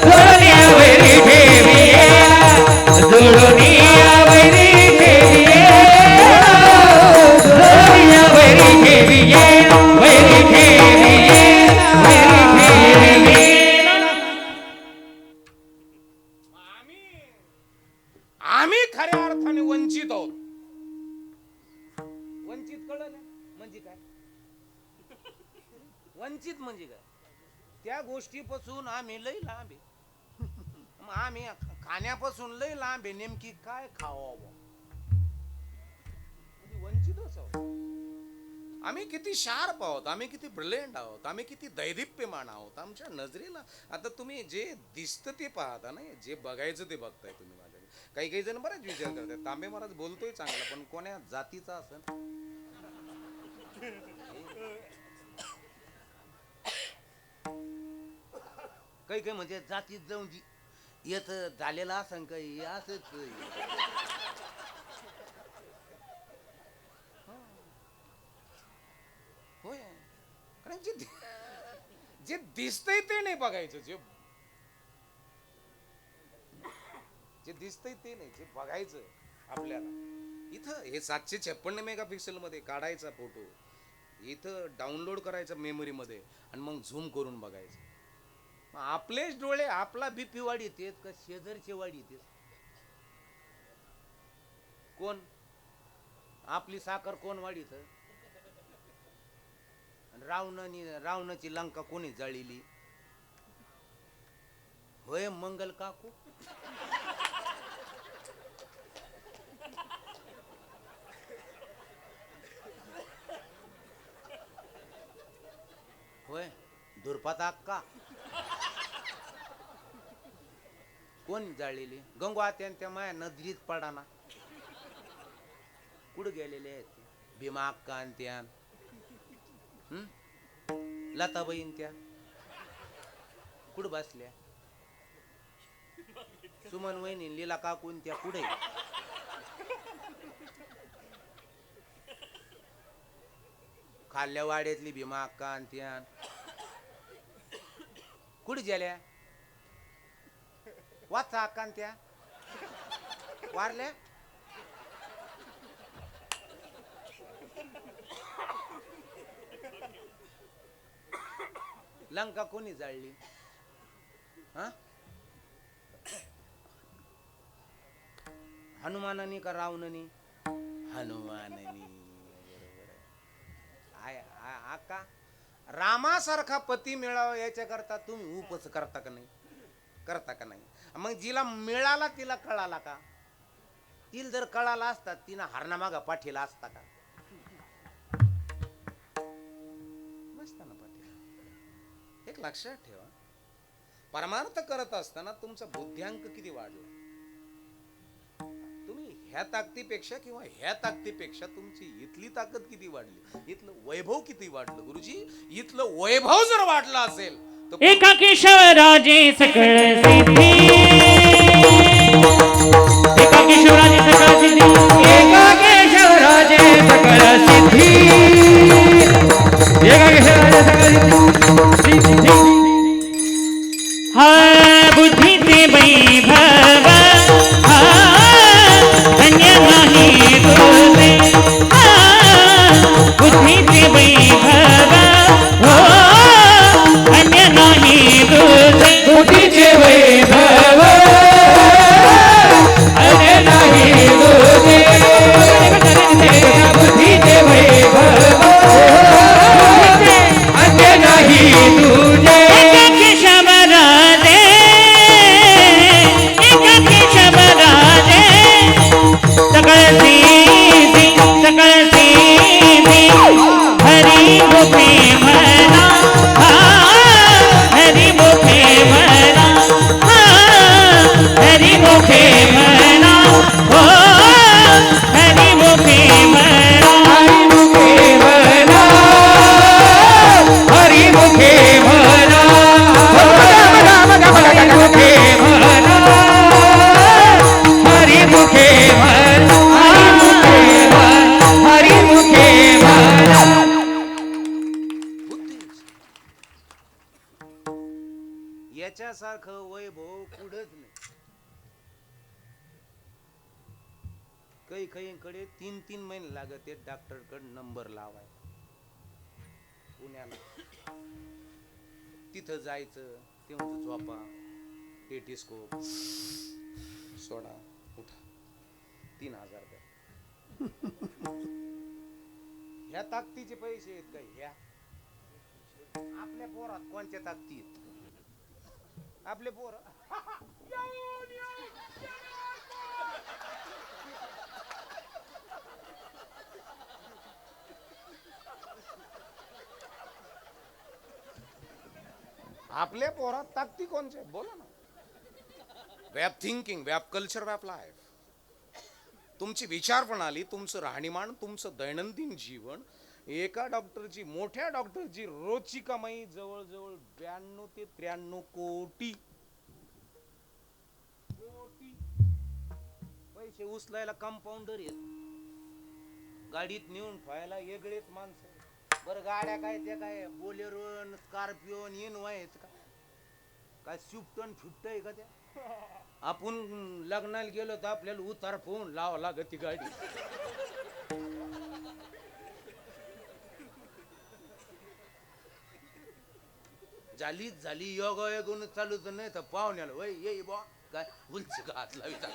जोडून या बैरी ठेवी येला, जोडून या बैरी ठेवी येला, जोडून या बैरी ठेवी येला, बैरी ठेवी येला, बैरी ठेवी येला. आम्ही खऱ्या अर्थाने वंचित आहोत. वंचित कळलं म्हणजे काय, वंचित म्हणजे काय, त्या गोष्टीपासून आम्ही लई लांब आहे. मग आम्ही खाण्यापासून लई लांब आहे. नेमकी काय खावावं म्हणजे वंचितच आहोत. आम्ही किती शार्प आहोत, आम्ही किती ब्रिलियंट आहोत, आम्ही किती दैदिप्यमान आहोत. आमच्या नजरेला आता तुम्ही जे दिसतं ते पाहता नाही, जे बघायचं ते बघताय तुम्ही. माझ्या काही जण बरेच विचार करतात, तांबे महाराज बोलतोय चांगला पण कोण्या जातीचा असेल. काही म्हणजे जातीत जाऊन येत झालेला असं काही असंच. होय, कारण जे दिसतंय ते नाही बघायचं, जे दिसतंय ते नाही, जे बघायचं आपल्याला. इथं हे 756 मेगापिक्सल मध्ये काढायचा फोटो, इथं डाउनलोड करायचा मेमरी मध्ये आणि मग झूम करून बघायचं. आपलेच डोळे आपला बीपी वाढीत आहेत का शेजारचे वाढीत आहेत? कोण आपली साखर कोण वाढीत? रावणाची लंका कोणी जाळीली? होय मंगल काकू. होय दुर्पात अक्का. कोण जाळलेली? गंगू आत्यान त्या माया नदीत पडाना. कुठं गेलेले आहेत? भीमा अक्का आणि त्या लताबाईन त्या कुठं बसल्या? सुमन वहिनी लीला काकून त्या कुठे? खाल्ल्या वाड्यातली भीमा अक्का आणि त्या कुठे गेल्या? वाचा अक्का आणि त्या वारल्या. लंका कोणी जाळली? हा हनुमानानी का रावणानी? हनुमानानी. बरोबर आका रामासारखा पती मिळावा याच्या करता तुम्ही उपच करता का नाही? करता का नाही? मग जिला मिळाला तिला कळाला का? तिला जर कळाला असता तिनं हरणामागा पाठीला असता का? नसताना पाठीला. एक लक्षात ठेवा, परमार्थ करत असताना तुमचा बुद्ध्यांक किती वाढला. तुम्ही ह्या ताकदीपेक्षा किंवा ह्या ताकदीपेक्षा तुमची इथली ताकद किती वाढली, इथलं वैभव किती वाढलं. गुरुजी, इथलं वैभव जर वाढलं असेल तर एका केशवराजे सकळ सिद्धी, एका केशवराजे सकळ सिद्धी, एका केशवराजे सकळ सिद्धी, एका केशवराजे सकळ सिद्धी. हा बुद्धीचे वैभव, हा धन्य नाही तुझे, हा बुद्धीचे वैभव, हो धन्य नाही तुझे. बुद्धीचे वैभव अरे नाही तुझे, बुद्धीचे वैभव अरे नाही तुझे. एका केशवराजे, एका केशवराजे सकळ सिद्धी, सकळ सिद्धी, हरी मुखे म्हणा, हा हरी मुखे म्हणा, हा हरी मुखे म्हणा, हो हरी मुखे म्हणा. हरिमुखे म्हणा, हरिमुखे म्हणा, हरिमुखे म्हणा, हरिमुखे म्हणा, हरिमुखे म्हणा. याच्यासारखं वैभव कुठंच नाही. काही कडे 3-3 महिने लागत डॉक्टर कडे नंबर लावाय. पुण्याला तिथं जायचं, ते म्हणतो झोपा, टेटिस्कोप सोडा, उठा, 3000 द्या. ह्या ताकदीचे पैसे आहेत का? ह्या आपल्या पोरात कोणत्या ताकदी आहेत? आपले पोर आपल्या पोरात ताकदी कोणचे? बोला ना. वॅप थिंकिंग, वॅप कल्चर, वॅप लाईफ. तुमची विचार प्रणाली, तुमचं राहणीमान, तुमचं दैनंदिन जीवन. एका डॉक्टरची, मोठ्या डॉक्टरची रोजची कमाई जवळजवळ 92 ते 93 कोटी. पैसे उचलायला कंपाऊंडर येत, गाडीत नेऊन ठेवायला वेगळेच माणसं. बरं गाड्या काय त्या काय बोलेरो, स्कॉर्पिओ, इनोवा आहेत का? काय स्विफ्ट आणि फिफ्ट आहे का त्या? आपण लग्नाला गेलो तर आपल्याला उतार फोन लावा लागत ती गाडी. झाली योगा योगून चालूच नाही तर पाहुण्याला वय ये बा काय उलच का हात लाविता.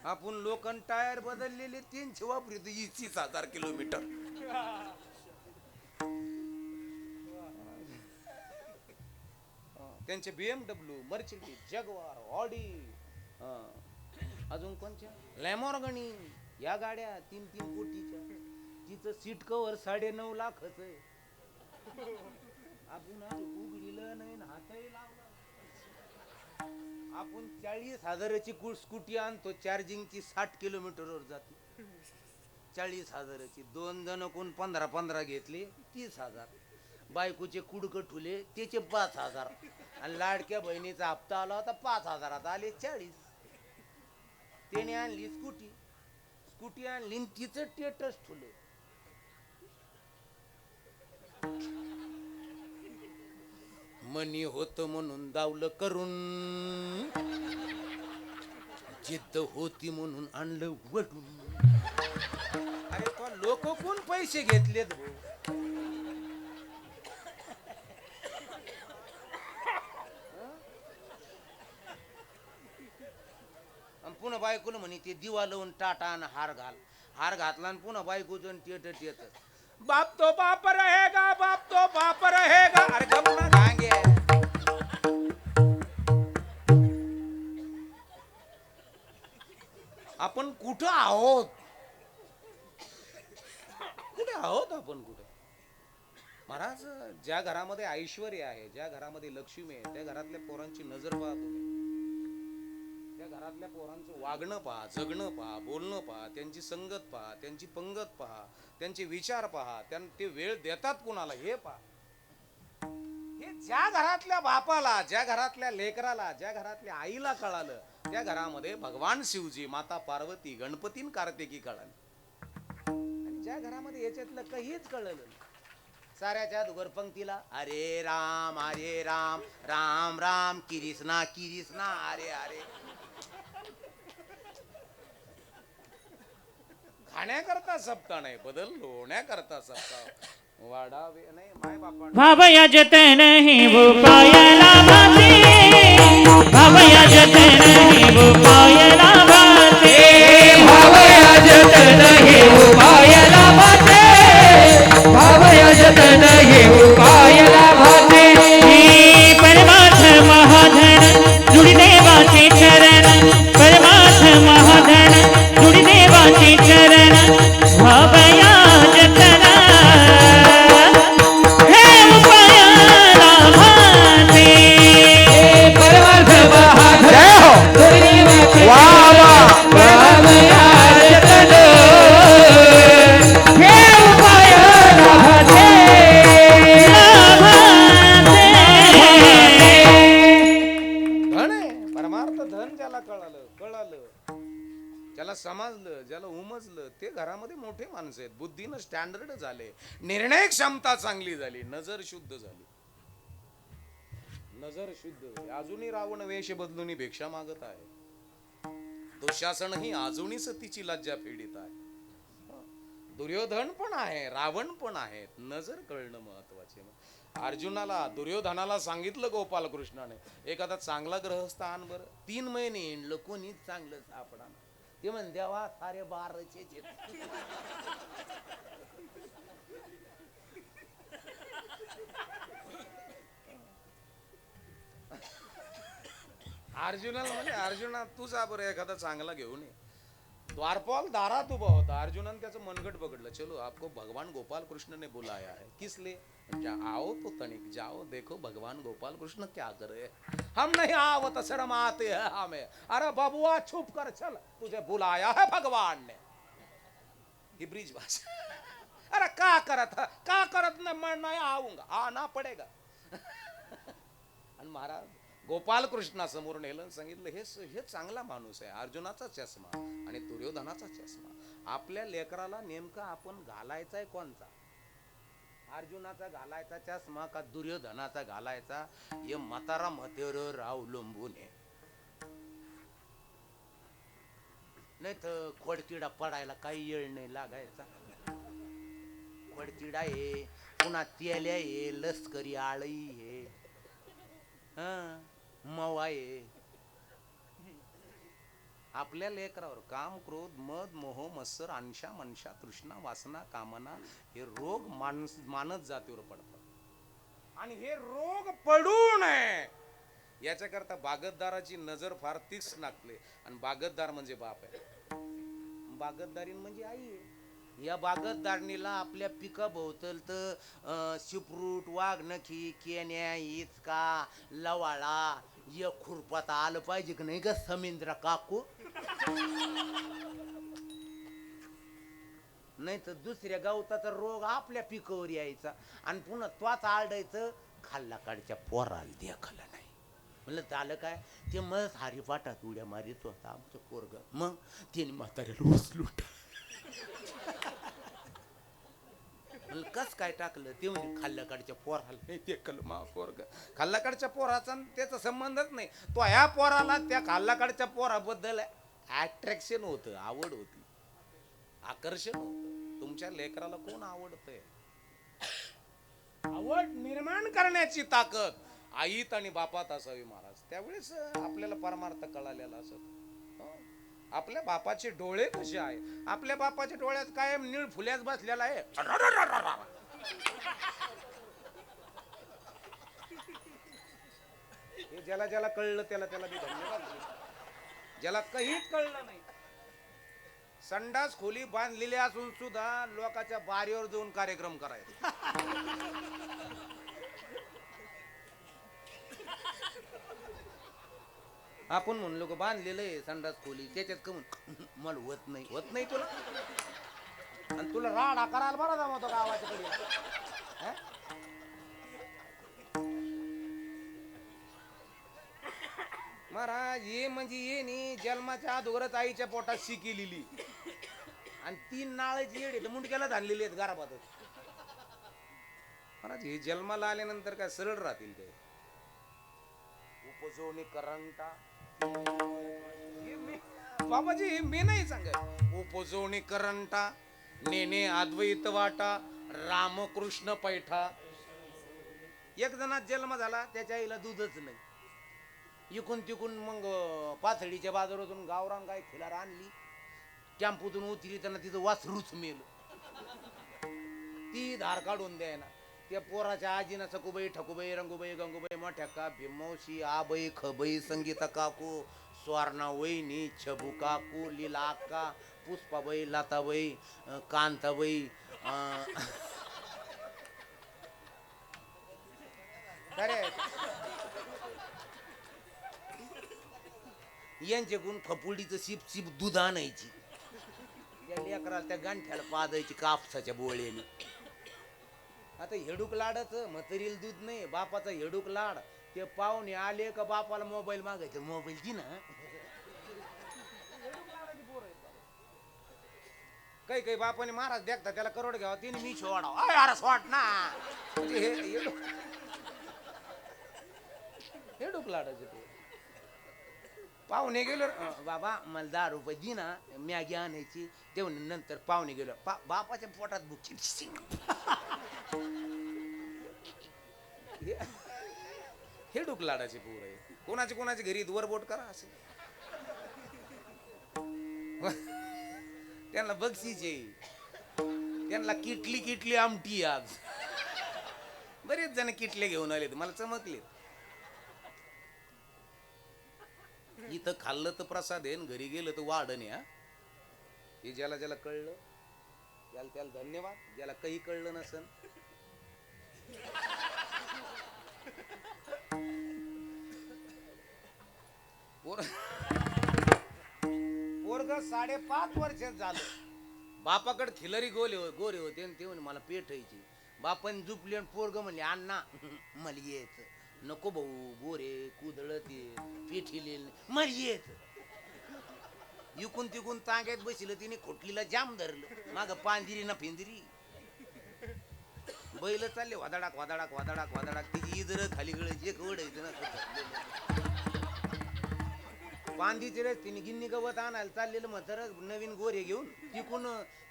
आपण लोकांनी टायर बदललेले 300 वापरतो 30,000 किलोमीटर. त्यांचे BMW, मर्सिडीज, जगवार, ऑडी, अजून कोणत्या लॅमोर्गिनी, या गाड्या 3-3 कोटीच्या. तिचं सीट कव्हर 9.5 लाखाचं आहे. आपण उघडीलं नाही, हातही लावला. आपण 40,000ची स्कूटी आणतो, चार्जिंगची 60 किलोमीटरवर जाते. 40,000ची 2 जण कोण 15-15 घेतले 30,000. बायकोचे कुडकं ठुले त्याचे 5,000. आणि लाडक्या बहिणीचा हप्ता आला होता 5,000 आले 40. त्याने आणली स्कूटी आणली, तिचं टेटस ठुले. मनी होत म्हणून दावलं करून, जिद्द होती म्हणून आणलं वडून. अरे पण लोक कोण पैसे घेतलेत भाऊ? पुन्हा बायकोनं म्हणे ते दिवा लावून टाटा आणि हार घातला आणि पुन्हा बायकोचं टेट बाप तो बाप रहेगा, बाप तो बाप रहेगा. अरे गप ना गांगे. आपण कुठं आहोत, आपण कुठं? महाराज, ज्या घरामध्ये ऐश्वर आहे, ज्या घरामध्ये लक्ष्मी आहे, त्या घरातल्या पोरांची नजर पहा तुम्ही. त्या घरातल्या पोरांचं वागणं पहा, जगणं पहा, बोलणं पहा, त्यांची संगत पहा, त्यांची पंगत पहा, त्यांचे विचार पहा, ते वेळ देतात कुणाला हे पहा. हे ज्या घरातल्या बापाला, ज्या घरातल्या लेकराला, ज्या घरातल्या आईला कळालं, त्या घरामध्ये भगवान शिवजी, माता पार्वती, गणपतीन कार्तिकी कळाले. आणि ज्या घरामध्ये याच्यातलं काहीच कळलं साऱ्याच्या दुगर पंक्तीला हरे राम राम राम किरीसना हरे हरे. खाण्याकरता सप्ताह नाही, बदल होण्याकरता सप्ताह वाढावे नाही. माय बापा भावया जत नहीं वो पायला भाते, भावया जत नहीं वो पायला भाते, भावया जत नहीं उपायला भाते, भावया जत नहीं उपायला भाते. परमार्थ महाधन जुड़ी देवाचे चरण, परमार्थ महाधन जुड़ी देवाचे चरण, भावया जतन हे उपायला भाते. परमार्थ महाधन वाह वाह. भावया जतन हे उपायला भाते. धन आहे, परमार्थ धन ज्याला कळालं, ज्याला समजलं, ज्याला उमजलं, ते घरामध्ये मोठे माणसं आहेत. बुद्धीनं स्टँडर्ड झाले, निर्णय क्षमता चांगली झाली, नजर शुद्ध झाली. अजूनही रावण वेश बदलून भिक्षा मागत आहे. दुःशासनही अजूनही सतीची लज्जा फेडीत आहे. दुर्योधन पण आहे, रावण पण आहेत. नजर कळणं महत्वाचे. अर्जुनाला, दुर्योधनाला सांगितलं गोपालकृष्णाने, एखादा चांगला ग्रहस्थ आण बरं. 3 महिने येणलं, कोणीच चांगलं सापडा. ते म्हण देवा सारे 12 अर्जुनाला म्हणजे अर्जुना तू जा बरं एखादा चांगला घेऊन ये. द्वारपाल दारात उभा होता. अर्जुनाने त्याचं मनगट पकडलं. चलो आपको भगवान गोपाल कृष्ण ने बुलाया है. किस लिए? आओ तो तनिक जाओ, देखो भगवान गोपाल कृष्ण क्या कर रहे हैं. हम नहीं आवत शर्म आते हैं हमें. अरे बबुआ छुप कर चल, तुझे बुलाया है भगवान ने. ही ब्रिज भाषा. अरे का करत नहीं आऊंगा, आना पडेगा. आणि महाराज गोपाल कृष्णासमोर नेलं, सांगितलं हे चांगला माणूस आहे. अर्जुनाचा चष्मा आणि दुर्योधनाचा चष्मा. आपल्या लेकराला नेमका आपण घालायचाय कोणता? अर्जुनाचा घालायचा चष्मा का दुर्योधनाचा घालायचा? हे म्हातारा मतेवर अवलंबून आहे. नाही तर खोडकिडा पडायला काही येळ नाही लागायचा. खोडकिडा आहे, पुन्हा तेल्या आहे, लष्करी आळी आहे, मवा आहे. आपल्या लेकरावर काम, क्रोध, मद, मोह, मत्सर, अंशा, मनशा, तृष्णा, वासना, कामना हे रोग मानस जातीवर पडतात. आणि हे रोग पडू नये याच्याकरता बागतदाराची नजर फार तीक्ष्ण लागते. आणि बागतदार म्हणजे बाप आहे, बागतदारीन म्हणजे आई आहे. या बागतदारणीला आपल्या पिका भोवतल तर शिपरूट, वाघनखी, केन्या, इचका, लवाळा या खुरपात आलं पाहिजे की नाही ग समिंद्र काकू. नाही तर दुसऱ्या गावताचा रोग आपल्या पिकावर यायचा आणि पुन्हा त्वाच आरडायचं खाल्ला काडच्या पोराला देखलं नाही. म्हणलं झालं काय, ते मग हारीपाठात उड्या मारित होता आमचं पोरग. मग त्याने म्हाताऱ्याला उचलून कस काय टाकलं? ते म्हणजे खाल्ल्याकडच्या पोराला नाही देखलं मा पोरग. खाल्ल्याकडच्या पोराचा त्याचा संबंधच नाही. तो ह्या पोराला त्या खाल्ल्याकडच्या पोराबद्दल अट्रॅक्शन होतं, आवड होती, आकर्षण होतं. तुमच्या लेकराला कोण आवडतंय? आवड निर्माण करण्याची ताकद आईत आणि बापात असावी महाराज. त्यावेळेस आपल्याला परमार्थ कळालेला असत. आपल्या बापाचे डोळे कसे आहे? आपल्या बापाच्या डोळ्यात कायम निळ फुल्याच बसलेला आहे. हे ज्याला ज्याला कळलं त्याला त्याला मी धन्यवाद देतो. ज्याला काही कळलं नाही, संडास खोली बांधलेली असून सुद्धा लोकांच्या बारीवर जाऊन कार्यक्रम करायचा. आपण म्हणलो का बांधलेलं आहे संडास खोली, त्याच्यात कमून मला होत नाही, होत नाही तुला. आणि तुला राडा करायला बरा जमवतो गावाच्या कडे. महाराज ये म्हणजे ये नी जन्माच्या अगोदरच आईच्या पोटात शिकेलेली आणि 3 नाळाची येड आहेत मुंडक्याला धानलेली आहेत घराबातच. महाराज हे जन्माला आल्यानंतर काय सरळ राहतील ते? उपजोनी करंटा बाबाजी मी नाही सांगत. उपजोनी करंटा नेने अद्वैत वाटा रामकृष्ण पैठा. एक जणात जन्म झाला त्याच्या आईला दूधच नाही. इकून तिकून मग पाथडीच्या बाजारातून गावरान गाय खिलार आणली, कॅम्पूतून उतरली त्यांना तिथं वासरूच मेल. ती धार काढून द्यायना. त्या पोराच्या आजीनं सकुबाई ठकुबाई रंगुबाई गंगूबाई मोठ्याका भीमवशी आबाई खबाई संगीता काकू स्वर्णा वहिनी छबू काकू लीला अक्का पुष्पाबाई लताबाई कांताबाई अरे यांचे गुण फपुडीचं शिप शिप दूध आणायची, त्या लेकराला त्या गांठ्याला पादायची कापसाच्या बोळ्याने. आता हेडूक लाडाचं म्हातारीला दूध नाही, बापाचा हेडूक लाड. ते पाहुणे आले का बापाला मोबाईल मागायचं, मोबाईल दि ना. काही काही बापाने महाराज देखता त्याला करोड घ्यावा, तिने मी वाढाव अरे वाट ना. म्हणजे हेडूक लाडाचे ते पाहुणे गेलो बाबा मला 10 रुपये दि ना, मॅगी आणायची. तेव्हा नंतर पाहुणे गेलो बापाच्या पोटात बुक. हे डुक लाडाचे पोर आहे. कोणाचे कोणाचे घरी वर बोट करा असे त्यांना बक्षीचे, त्यांना किटली किटली आमटी. आज बरेच जण किटले घेऊन आले, मला चमकले. इथं खाल्लं तर प्रसाद आहे, घरी गेलं तर वाढण आहे. हे ज्याला ज्याला कळलं त्याला त्याला धन्यवाद. ज्याला काही कळलं नसन पोरग 5.5 वर्षात झालं. बापाकडे खिलरी गोरे होते आणि ते म्हणे मला पेटायची. बापाने झुपली आणि पोरग म्हणले अण्णा मला यायचं. नको भाऊ गोरे कुदळते पेठिले मला यायचं. इकून तिकून तांग्यात बसलं तिने खोटलीला जाम धरलं. माग पांदिरी ना फिंदिरी बैल चालले वादाडाक वादाडाक वादाडाक वादाडाक. तिची इजर खाली गळायची एक ओढायचं ना. पांदीचे रे तिने गिन्नी गवत आणायला चाललेलं म्हातार नवीन गोरे घेऊन. तिकून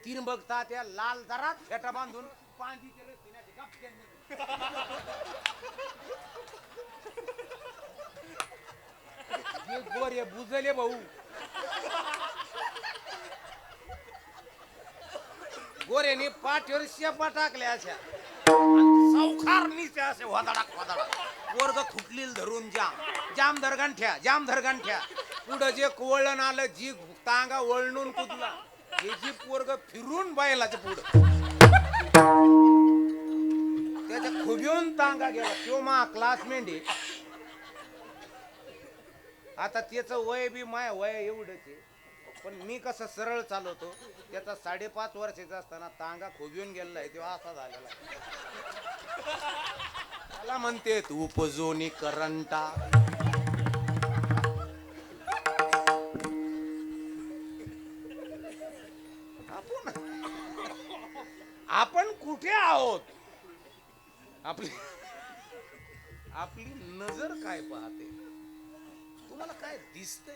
3 बघता त्या लाल दरात फेटा बांधून पांदीचे रे तिने गोरे बुजले भाऊ. गोरेने पाठीवर शेपा टाकल्या अशा चौखार निच्या असे वादाडाक वादाडाक. वर्ग खुटलील धरून जाम धरगांठ्या जाम धरगांठ्या. पुढं जे कोवळण आलं जी तांगा वळणून कुदला. हे जी पोरग फिरून बैलाच्या पुढं त्याच्या खुबीहून तांगा गेला. तो मा क्लासमेट आहे. आता त्याचं वय बी माय वय एवढंच आहे, पण मी कसं सरळ चालवतो. त्याचा 5.5 वर्षाचा असताना तांगा खोबीहून गेलेला आहे, तेव्हा असा झालेला आहे. त्याला म्हणते तू उपजोनी करंटा. आपण कुठे आहोत? आपली नजर काय पाहते? तुम्हाला काय दिसतंय?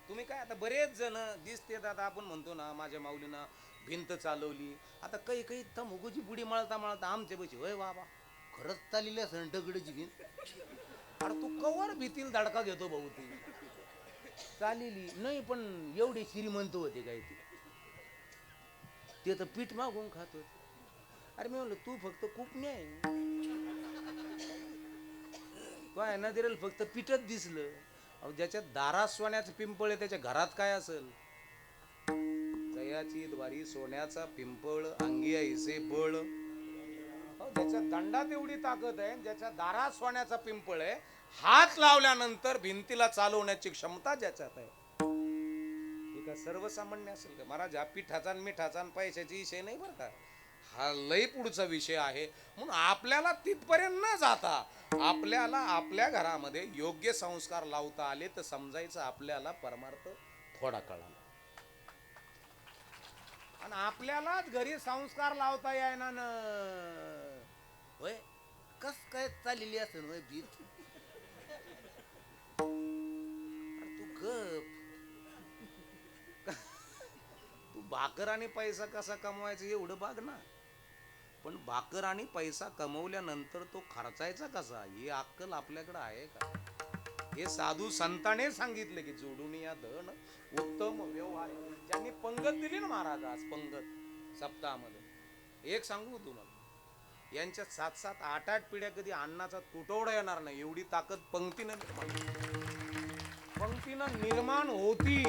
तुम्ही काय आता बरेच जण दिसते. आता आपण म्हणतो ना माझ्या माऊलीनं भिंत चालवली. आता काही काही तमुगूची बुडी मळता मळता आमच्या बशी होय बाबा खरंच चाललेली असं दगडची भिंत. अरे तू कवर भीतील धडका घेतो भाऊ. ती चालेली नाही, पण एवढे श्रीमंत होते काय ते तर पीठ मागून खात होते. अरे मी म्हणलं तू फक्त खूप न्याय काय ना दिरेल फक्त पीठच दिसलं. अहो ज्याच्या दारात सोन्याचं पिंपळ आहे त्याच्या घरात काय असेल. जयाची द्वारी सोन्याचा पिंपळ अंगी ऐसे बळ. ज्याच्या दंडात एवढी ताकद आहे, ज्याच्या दारात सोन्याचा पिंपळ आहे, हात लावल्यानंतर भिंतीला चालवण्याची क्षमता ज्याच्यात आहे, हे का सर्वसामान्य असेल का? महाराज हा पिठाचा आणि मिठाचा आणि पैशाची विषय नाही बरं का, हा लय पुढचा विषय आहे. म्हणून आपल्याला तिथपर्यंत न जाता आपल्याला आपल्या घरामध्ये योग्य संस्कार लावता आले तर समजायचं आपल्याला परमार्थ थोडा कळाला. आणि आपल्यालाच घरी संस्कार लावता येईना न होय, कस काय चाललेली असेल होय भीत. तू गप, तू भाकर आणि पैसा कसा कमवायचा एवढं बाग ना, पण भाकर आणि पैसा कमवल्यानंतर तो खर्चायचा कसा ही अक्कल आपल्याकडे आहे का? हे साधू संताने सांगितले की जोडून या धन उत्तम व्यवहार. ज्यांनी पंगत दिली ना महाराज आज पंगत सप्ताहामध्ये, एक सांगू तुम्हाला, यांच्या 7-7, 8-8 पिढ्या कधी अन्नाचा तुटवडा येणार नाही एवढी ताकद पंक्तीनं निर्माण होती.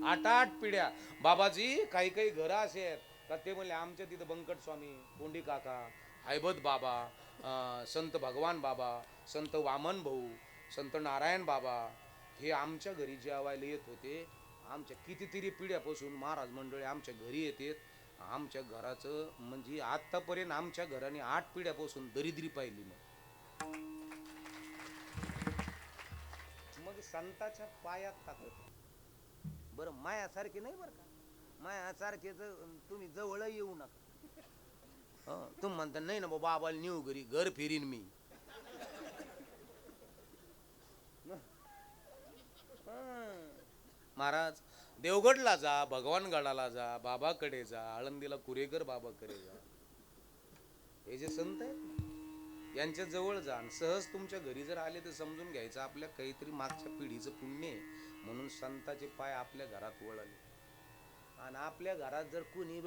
8-8 पिढ्या. बाबाजी काही काही घरं असे आहेत का ते म्हणले आमच्या तिथं बंकट स्वामी, कोंडी काका, हैबत बाबा, संत भगवान बाबा, संत वामन भाऊ, संत नारायण बाबा हे आमच्या घरी जेवायला येत होते. आमच्या कितीतरी पिढ्यापासून महाराज मंडळी आमच्या घरी येतात. आमच्या घराचं म्हणजे आतापर्यंत आमच्या घराने 8 पिढ्यापासून दरिद्री पाहिली. मग संताच्या पायात ताकद. बरं मायासारखे नाही बरं का, मायासारखे तुम्ही जवळ येऊ नका. तुम्ही म्हणता नाही ना बाबा आबाला नेऊ घरी, घर फिरीन मी. महाराज देवगडला जा, भगवानगडाला जा, बाबाकडे जा, आळंदीला कुरेकर बाबाकडे जा. हे जे संत आहेत यांच्या जवळ जा. सहज तुमच्या घरी जर आले तर समजून घ्यायचं आपल्या काहीतरी मागच्या पिढीचं पुण्य आहे म्हणून संताचे पाय आपल्या घरात वळले. आणि आपल्या घरात जर कुणी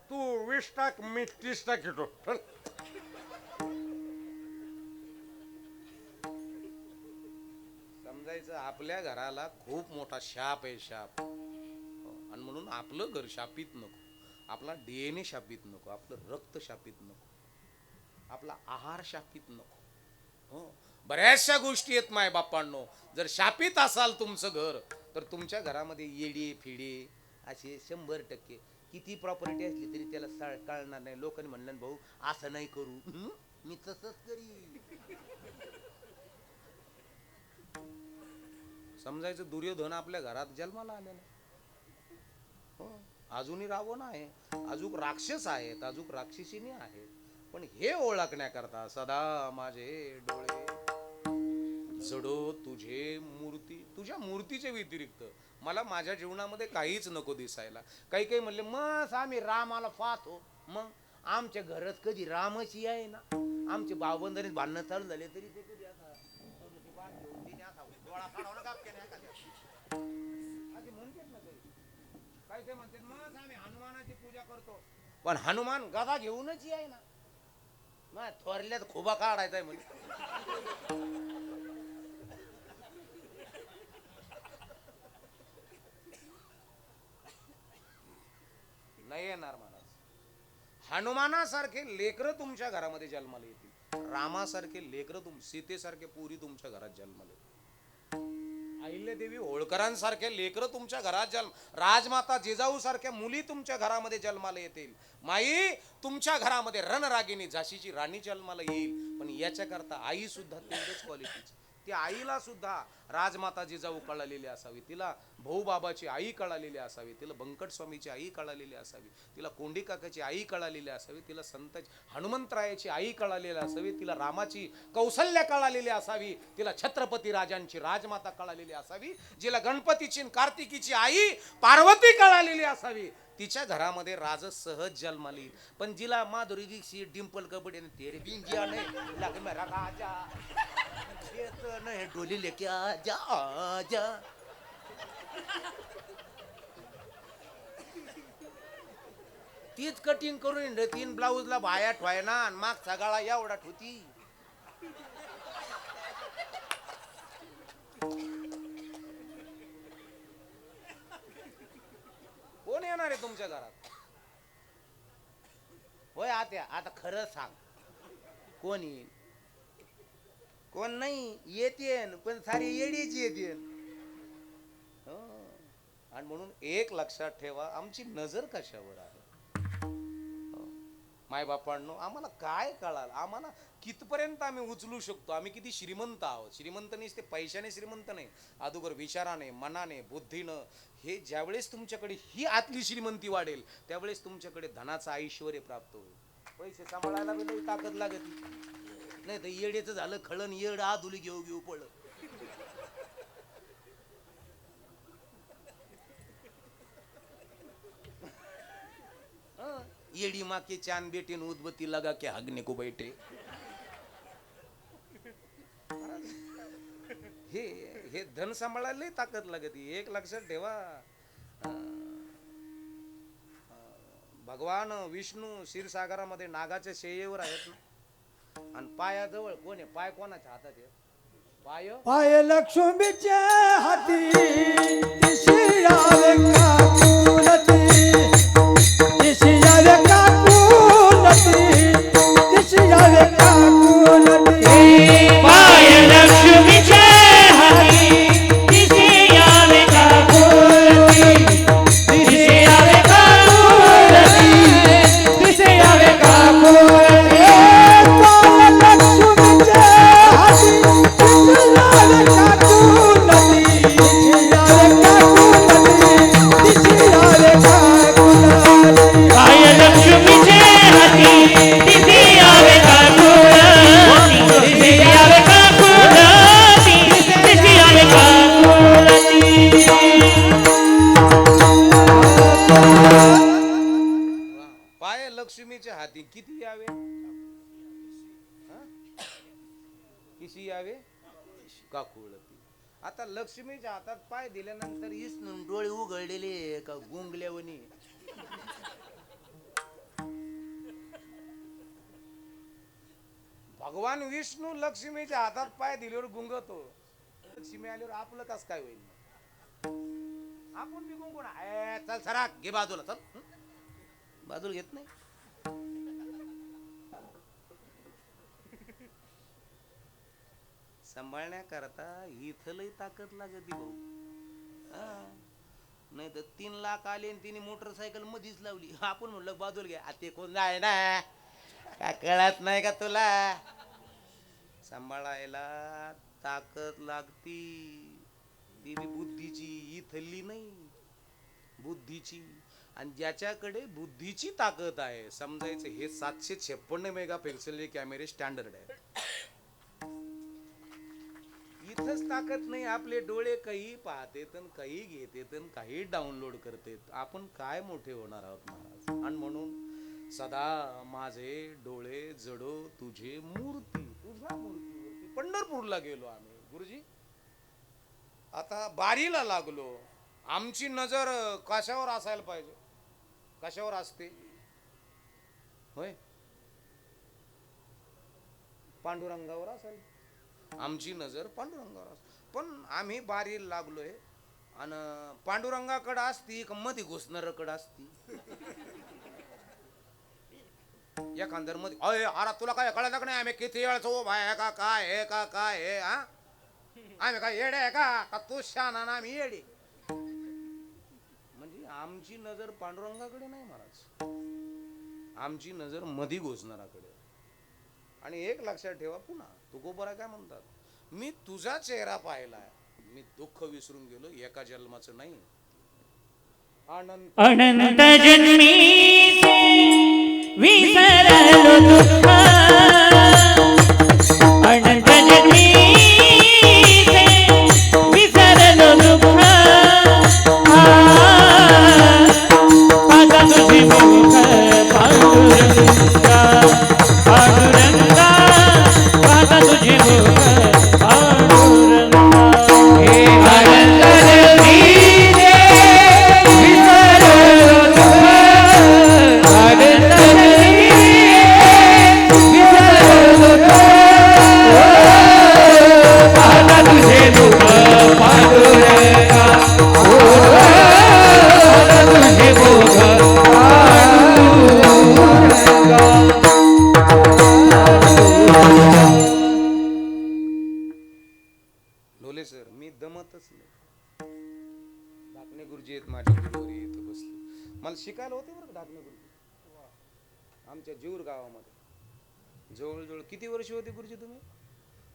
तू 20 टाक मी 30 टाक घेतो समजायचं आपल्या घराला खूप मोठा शाप आहे, शाप. आणि म्हणून आपलं घर शापित नको, आपला DNA शापित नको, आपलं रक्त शापित नको, आपला आहार शापित नको. बऱ्याचशा गोष्टी आहेत माय बापांनो. जर शापित असाल तुमचं घर तर तुमच्या घरामध्ये येडे फिडे असे 100% किती प्रॉपर्टी असली तरी त्याला कळणार नाही. लोकांनी म्हणलं भाऊ असं नाही करू, मी तसंच करी. समजायचं दुर्योधन आपल्या घरात जन्माला आलेला. अजूनही रावण आहे, अजून राक्षस आहेत, अजून राक्षसीनी आहेत. पण हे ओळखण्याकरता सदा माझे डोळे जडो तुझे मूर्ती. तुझ्या मूर्तीच्या व्यतिरिक्त मला माझ्या जीवनामध्ये काहीच नको दिसायला. काही काही म्हणले मग आम्ही रामाला पाहतो, मग आमच्या घरात कधी रामची आहे ना. आमचे भावबंधाने भांडणं चालू झाले तरी ते कधी असा डोळा काढावं का असे म्हणतात ना. काही काही म्हणतात मग आम्ही हनुमानाची पूजा करतो, पण हनुमान गदा घेऊनच आहे ना. मग थोरल्यात खोबा काढायचा म्हणे. नाही येणार महाराज. हनुमानासारखे लेकरं तुमच्या घरामध्ये जन्माला येतील, रामासारखे लेकरं सीतेसारखे पुरी तुमच्या घरात जन्माला येतील, अहिल्यादेवी होळकरांसारखे लेकरं तुमच्या घरात राजमाता जिजाऊ सारख्या मुली तुमच्या घरामध्ये जन्माला येतील. माई तुमच्या घरामध्ये रणरागिणी झाशीची राणी जन्माला येईल. पण याच्याकरता आई सुद्धा तेवढेच क्वालिटीची. त्या आईला सुद्धा राजमाता जिजाऊ कळालेली असावी, तिला भाऊ बाबाची आई कळालेली असावी, तिला बंकट स्वामीची आई कळालेली असावी, तिला कोंडी काकाची आई कळालेली असावी, तिला संत हनुमंतरायाची आई कळालेली असावी, तिला रामाची कौशल्य कळालेली असावी, तिला छत्रपती राजांची राजमाता कळालेली असावी, जिला गणपतीची कार्तिकीची आई पार्वती कळालेली असावी. तिच्या घरामध्ये राज सहज जन्माला येईल. पण जिला माधुरी दीक्षित डिंपल कबड्डी तेरे बिंजिया नाही लग मेरा राजा नाही डोली लेके आजा आजा तीच कटिंग करून हिंड, तीन ब्लाऊजला बाया ठेवायना आणि मागचा गळा एवढा ठेवती. कोण येणार आहे तुमच्या घरात? होय आत्या, आता खरं सांग, कोण येईल? कोण नाही येते, पण सारी येडीच येते. आणि म्हणून एक लक्षात ठेवा, आमची नजर कशावर आहे. मायबापांनो, आम्हाला काय कळाल, आम्हाला कितपर्यंत आम्ही उचलू शकतो, आम्ही किती श्रीमंत आहोत. श्रीमंत नाही, पैशाने श्रीमंत नाही, अगोदर विचाराने, मनाने, बुद्धीनं. हे ज्यावेळेस तुमच्याकडे ही आतली श्रीमंती वाढेल, त्यावेळेस तुमच्याकडे धनाचं ऐश्वर्य प्राप्त होईल. पैसे सांभाळायला बी लई ताकद लागत नाही, तर येडेचं झालं खळण, येड आधुली घेऊ घेऊ पळ. येडी माँ के चांद बेटे उदबत्ती लगा के हगने को बैठे. हे धन सांभाळायला लई ताकद लागते. एक लक्षात ठेवा, भगवान विष्णू क्षीरसागरामध्ये नागाच्या शय्येवर आहेत ना, आणि पायाजवळ कोण आहे? पाय कोणाच्या हातात आहे? पाय पाय लक्ष्मीच्या हाती दिशी आले काकुलती, दिशी आले काकुलती, दिशी आले काकुलती. पाय लक्ष्मीचे हाती दिसे आले काकुलती, दिसे आले काकुलती, दिसे आले काकुलती. पाय लक्ष्मीच्या हाती दिशी आले काकुलती, दिशी आले काकुलती, दिशी आले काकुलती. पाय लक्ष्मीचे हाती दिसे आले काकुलती, दिसे आले काकुलती, दिसे आले काकुलती. पाय लक्ष्मीच्या हाती किती यावे? किती यावे? काकुळती. आता लक्ष्मीच्या हातात पाय दिल्यानंतर इसनून डोळे उघडलेले का गुंगल्यावनी. भगवान विष्णू लक्ष्मीच्या हातात पाय दिल्यावर गुंगतो. लक्ष्मी आल्यावर आपलं कस काय होईल? आपण बी गुंगून चल सरा घे बाजूला, चल. बाजूला घेत नाही. सांभाळण्याकरता इथं लई ताकद लागते भाऊ. नाही तर 3 लाख आले आणि तिने मोटरसायकल मधीच लावली. आपण म्हणलं बाजूला घ्या, ते कोण जाय ना, काय कळत नाही का तुला? सांभाळायला ताकद लागती, ती बी बुद्धीची, इथली नाही, बुद्धीची. आणि ज्याच्याकडे बुद्धीची ताकद आहे, समजायचं हे 756 मेगापिक्सेलचे कॅमेरे स्टँडर्ड आहे. इथंच ताकद नाही. आपले डोळे काही पाहतेत, काही घेतेत, काही डाउनलोड करतेत. आपण काय मोठे होणार आहोत महाराज? आणि म्हणून सदा माझे डोळे जडो तुझे मूर्ती, तुझ्या मूर्तीवरती. पंढरपूरला गेलो आम्ही गुरुजी, आता बारीला लागलो. आमची नजर कशावर असायला पाहिजे? कशावर असते? होय, पांडुरंगावर असायला. आमची नजर पांडुरंगावर असते. पण आम्ही बारीला लागलोय, आणि पांडुरंगाकडे असती का मध्ये घुसणारकडे असती? एखादर मध्ये, अरे अरे तुला काय कळलं का नाही? आम्ही किती वेळचं उभा आहे का काय आहे का काय आहे? हा, आम्ही काय येडे आहे का तू शाना ना आम्ही येडे? म्हणजे आमची नजर पांडुरंगाकडे नाही महाराज, आमची नजर मधी घुसणाराकडे. आणि एक लक्षात ठेवा, पुन्हा तुकोबरा काय म्हणतात, मी तुझा चेहरा पाहिलाय, मी दुःख विसरून गेलो, एका जन्माचं नाही, अनंत जन्मी विसरलो दुःख, अनंत जन्मी विसरलो दुःख. पादा तुझे मुख पांडुरंगा, पांडुरंगा, पादा तुझे मुख पांडुरंगा. हे अनंत जन्मी गुरुजी आहेत माझ्या गुरुवर इथं बसले. मला शिकायला होते बरं का ढाकणे गुरुजी आमच्या जीवर गावामध्ये. जवळजवळ किती वर्ष होते गुरुजी तुम्ही?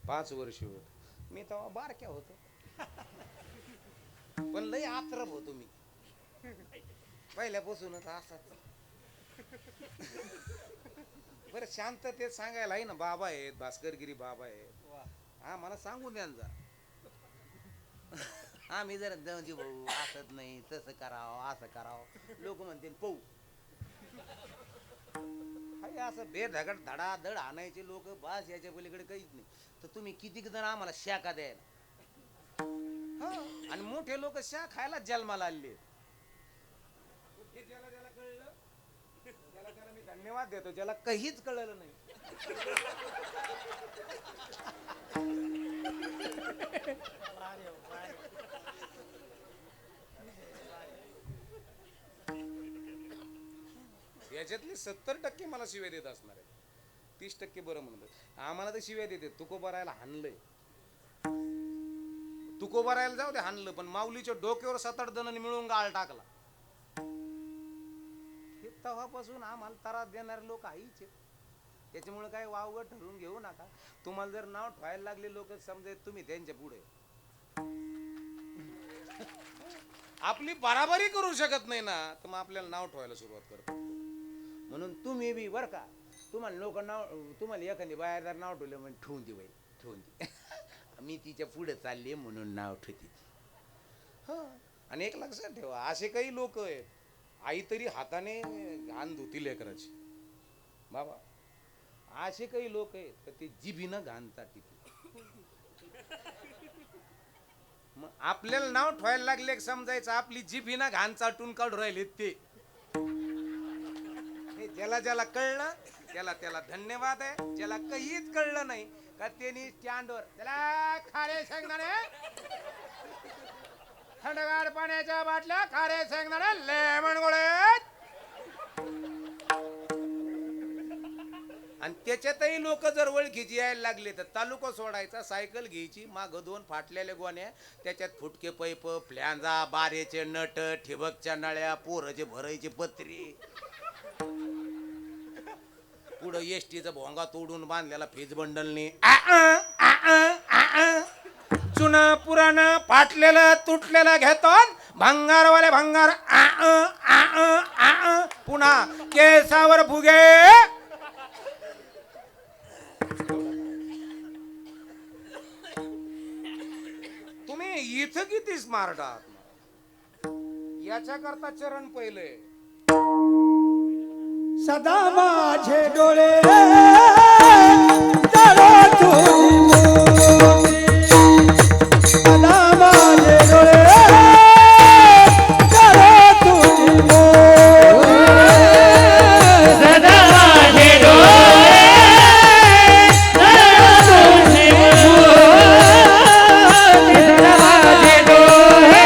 5 वर्ष होते. मी तेव्हा बारक्या होतो पण लय आत्रप होतो मी पहिल्यापासूनच असाच. बरं शांततेत सांगायला आहे ना, बाबा आहेत भास्करगिरी बाबा आहेत. हा मला सांगून द्या ना. आम्ही जरा दवजी भाऊ असत नाही, तसं करावं असं करावं. लोक म्हणतील पाहू हाय असं बेधगड धडाधड आणायचे लोक बस, याच्या पलीकडे काहीच नाही. तर तुम्ही किती जण आम्हाला शाखा द्यायला. आणि मोठे लोक शा खायला जन्माला आले. ज्याला ज्याला कळलं त्याला त्याला मी धन्यवाद देतो, ज्याला काहीच कळलं नाही. याच्यातली 70% मला शिव्या देत असणार आहे. 30% बरं म्हणत. आम्हाला तर शिव्या देते. तुकोबारायला हाणलंय, तुकोबारायला जाऊ दे हाणलं, पण माऊलीच्या डोक्यावर 7-8 जणांनी मिळून गाळ टाकला. हे तेव्हापासून आम्हाला त्रास देणारे लोक आईचे. त्याच्यामुळे काय वावगं ठरवून घेऊ नका. तुम्हाला जर नाव ठेवायला लागले लोक समजा तुम्ही त्यांच्या पुढे आपली बराबरी करू शकत नाही ना, तर मग आपल्याला नाव ठेवायला सुरुवात करतो. म्हणून तुम्ही बी बरं का, तुम्हाला लोक नाव, तुम्हाला एखादी बाहेर जर नाव ठेवलं म्हणजे ठेवून दे बाई ठेवून दे. मी तिच्या पुढे चालले म्हणून नाव ठेवते. हा, आणि एक लक्षात ठेवा, असे काही लोक आहेत आई तरी हाताने घाण धुती लेकराची बाबा. असे काही लोक आहेत तर ते जिभीनं घाण चाटी. मग आपल्याला नाव ठेवायला लागले समजायचं आपली जिभीनं घाण चाटून काढून राहिले ते. ज्याला ज्याला कळलं त्याला त्याला धन्यवाद आहे. ज्याला काहीच कळलं नाही का त्यांनी स्टँडवर त्याला खारे शेंगदाणे, थंडगार पाण्याच्या बाटल्या, खारे शेंगदाणे, लेमन गोळे. आणि त्याच्यातही लोक जर ओळखीची यायला लागले तर तालुका सोडायचा, सायकल घ्यायची, माग 2 फाटलेल्या गोण्या, त्याच्यात फुटके पैप, फ्लॅंजा, बारेचे नट, ठिबकच्या नळ्या, पोरचे भरायचे पत्री, पुढं एसटीचा भोंगा तोडून बांधलेला फेज बंडलने, जुनं पुराणं फाटलेलं तुटलेलं घेतो, भंगारवाले भंगार, पुन्हा केसावर फुगे. तुम्ही इथं किती स्मार्ट आहात याच्या करता चरण पहिले. सदा माझे डोळे जळो तुझी मूर्ती, सदा माझे डोळे जळो तुझी मूर्ती, सदा माझे डोळे जळो तुझी मूर्ती, सदा माझे डोळे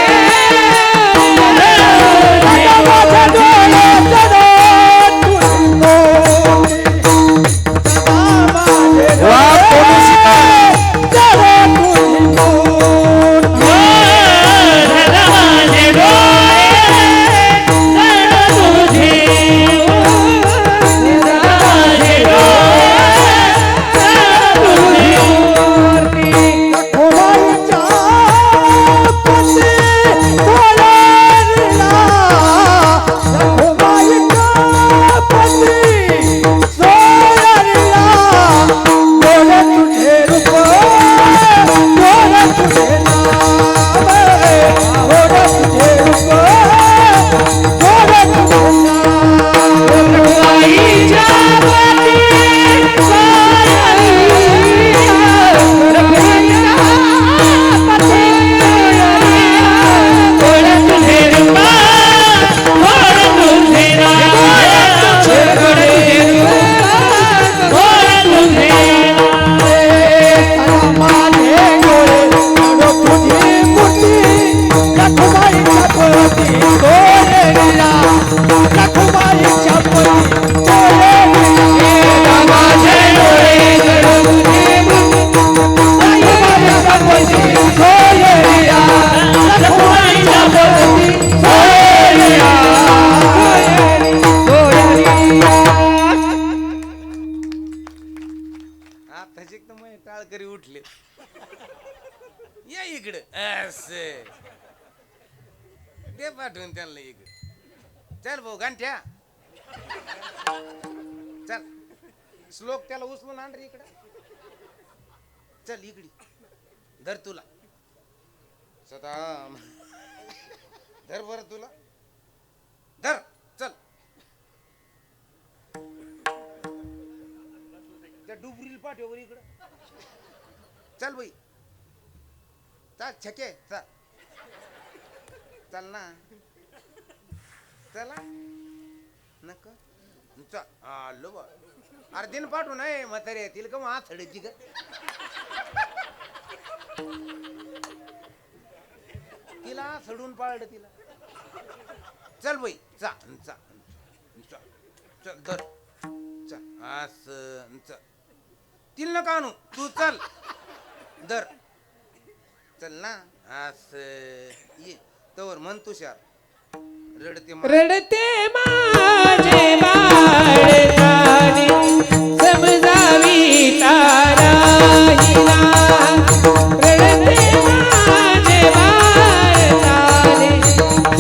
सदा माझे डोळे जळो माझे दे पाठवून त्यांना इकडे चल भाऊ गांठ्या चल श्लोक त्याला उचलून आण रे इकडे चल इकडे धर तुला सदा धर बर तुला धर चल त्या डुबरील पाठव इकडं चल बाई चल छके चल चल ना चला नका चल आलो बा अरे दिन पाठवू नाही म्हातारे येतील का मग थडीची का तिला सडून पाळलं तिला चल बाई चा चा चल धर चल असं चल तिला नका आणू तू चल धर चल ना असं ये तवर म्हण तुषार रडते रडते माझे बाळ तारे समजावी तारा हिला रडते माझे बाळ तारे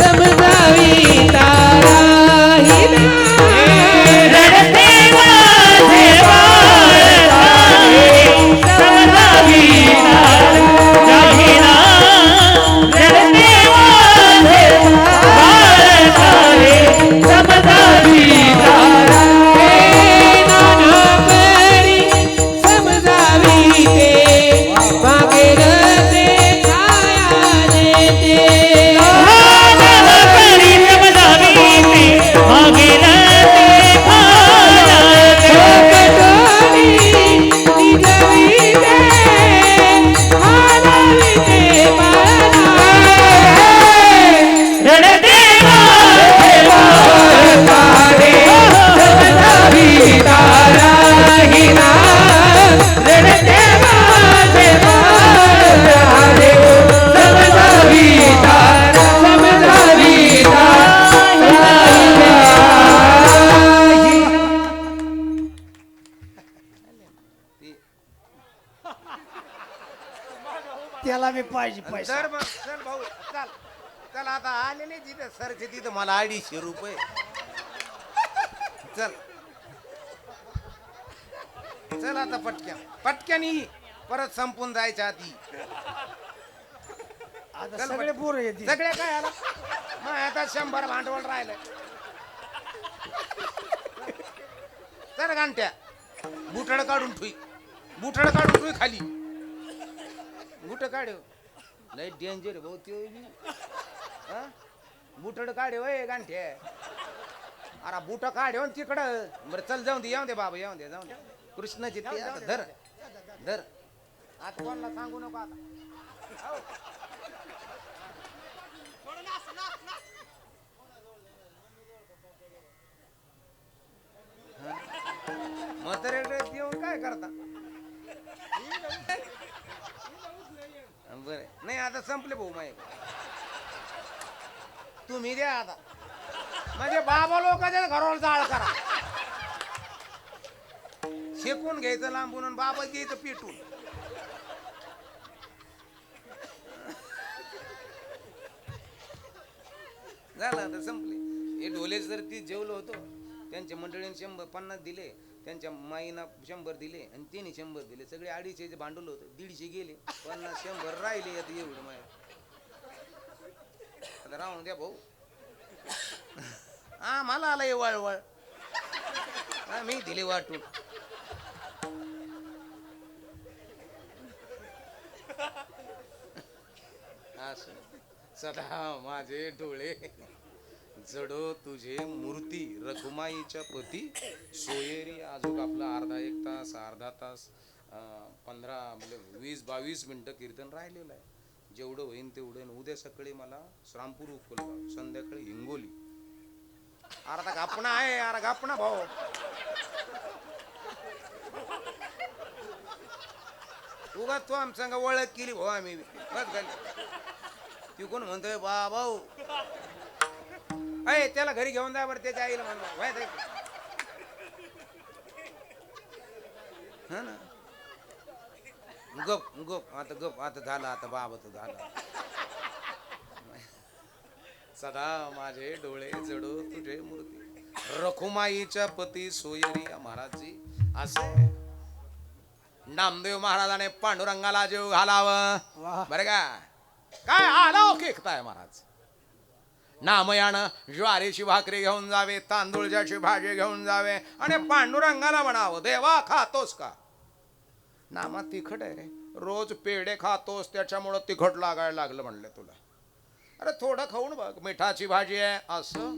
समजावी तारा हिला रडते माझे बाळ तारे समजावी तारा हिला रडते माझे बाळ तारे समजावी तारा नाना परी समजावी ते मागे रते छाया देते करी समजावी ते मागे रते खाया कटोरी निजवी दे हालावी दे बाळा रडते माझे बाळ तारे समजावी तारा हिला रडते माझे बाळ तारे समजावी तारा समजावी तारा त्याला मी पाहिजे चल मग चल भाऊ चल चल आता आले नाही तिथं सरचे तिथं मला 250 रुपये चल चल आता पटक्यानी परत संपून जायच्या आधी आता चल सगळे पट- पोरं येतील सगळे काय आला मग आता 100 भांडवल राहिलंय चल गांठ्या बुटड काढून ठुई खाली बुट काढव लय डेंजर भाऊ त्यो बुटड काढव गांठ्या अरे बुट काढव तिकडं बरं चल जाऊन दे येऊन दे बाबा येऊन दे कृष्णाची ते आता धर धर आता कोणाला सांगू नको आता हो. म्हाताऱ्याकडे येऊन काय करता बर नाही आता संपले भाऊ माय तुम्ही द्या आता म्हणजे बाबा लोकांच्या घरावर जाळ करा शेकून घ्यायचं लांबून आणि बाबा घ्यायचं पेटून झालं आता संपले हे ढोले जर ती जेवलो होतो त्यांच्या मंडळीने 150 दिले त्यांच्या माईना 100 दिले आणि त्यांनी 100 दिले सगळे 250 भांडवल होतं 150 गेले 50 100 राहिले आता एवढं माय आता राहून द्या भाऊ हा मला आला वळवळ हा मी दिले वाटून असं सदा माझे डोळे जडो तुझे मूर्ती रखुमाईच्या पती सोयरी अजून आपला अर्धा तास 15 म्हणजे 20-22 मिनिटं कीर्तन राहिलेलं आहे जेवढं होईन तेवढं आणि उद्या सकाळी मला श्रामपूर उकलगाव संध्याकाळी हिंगोली अर्धा गापणा आहे अरे गापणा भाऊ उगा तो आमच्या ओळख केली भाऊ आम्ही बस झाली ती कोण म्हणतोय भाऊ अय त्याला घरी घेऊन जा बरं त्याच्या आईला म्हणून हा ना गप आता झालं आता बाबाचं झालं सदा माझे डोळे जडो तुझे मूर्ती रखुमाईच्या पती सोयरिया महाराजजी असे नामदेव महाराजाने पांडुरंगाला जीव घालावं बरं का काय अलौकिकताय महाराज नामयानं ज्वारीची भाकरी घेऊन जावे तांदूळची भाजी घेऊन जावे आणि पांडुरंगाला म्हणावं देवा खातोस का नामा तिखट आहे रे रोज पेढे खातोस त्याच्यामुळं तिखट लागायला लागलं म्हणलं तुला अरे थोडं खाऊन बघ मिठाची भाजी आहे असं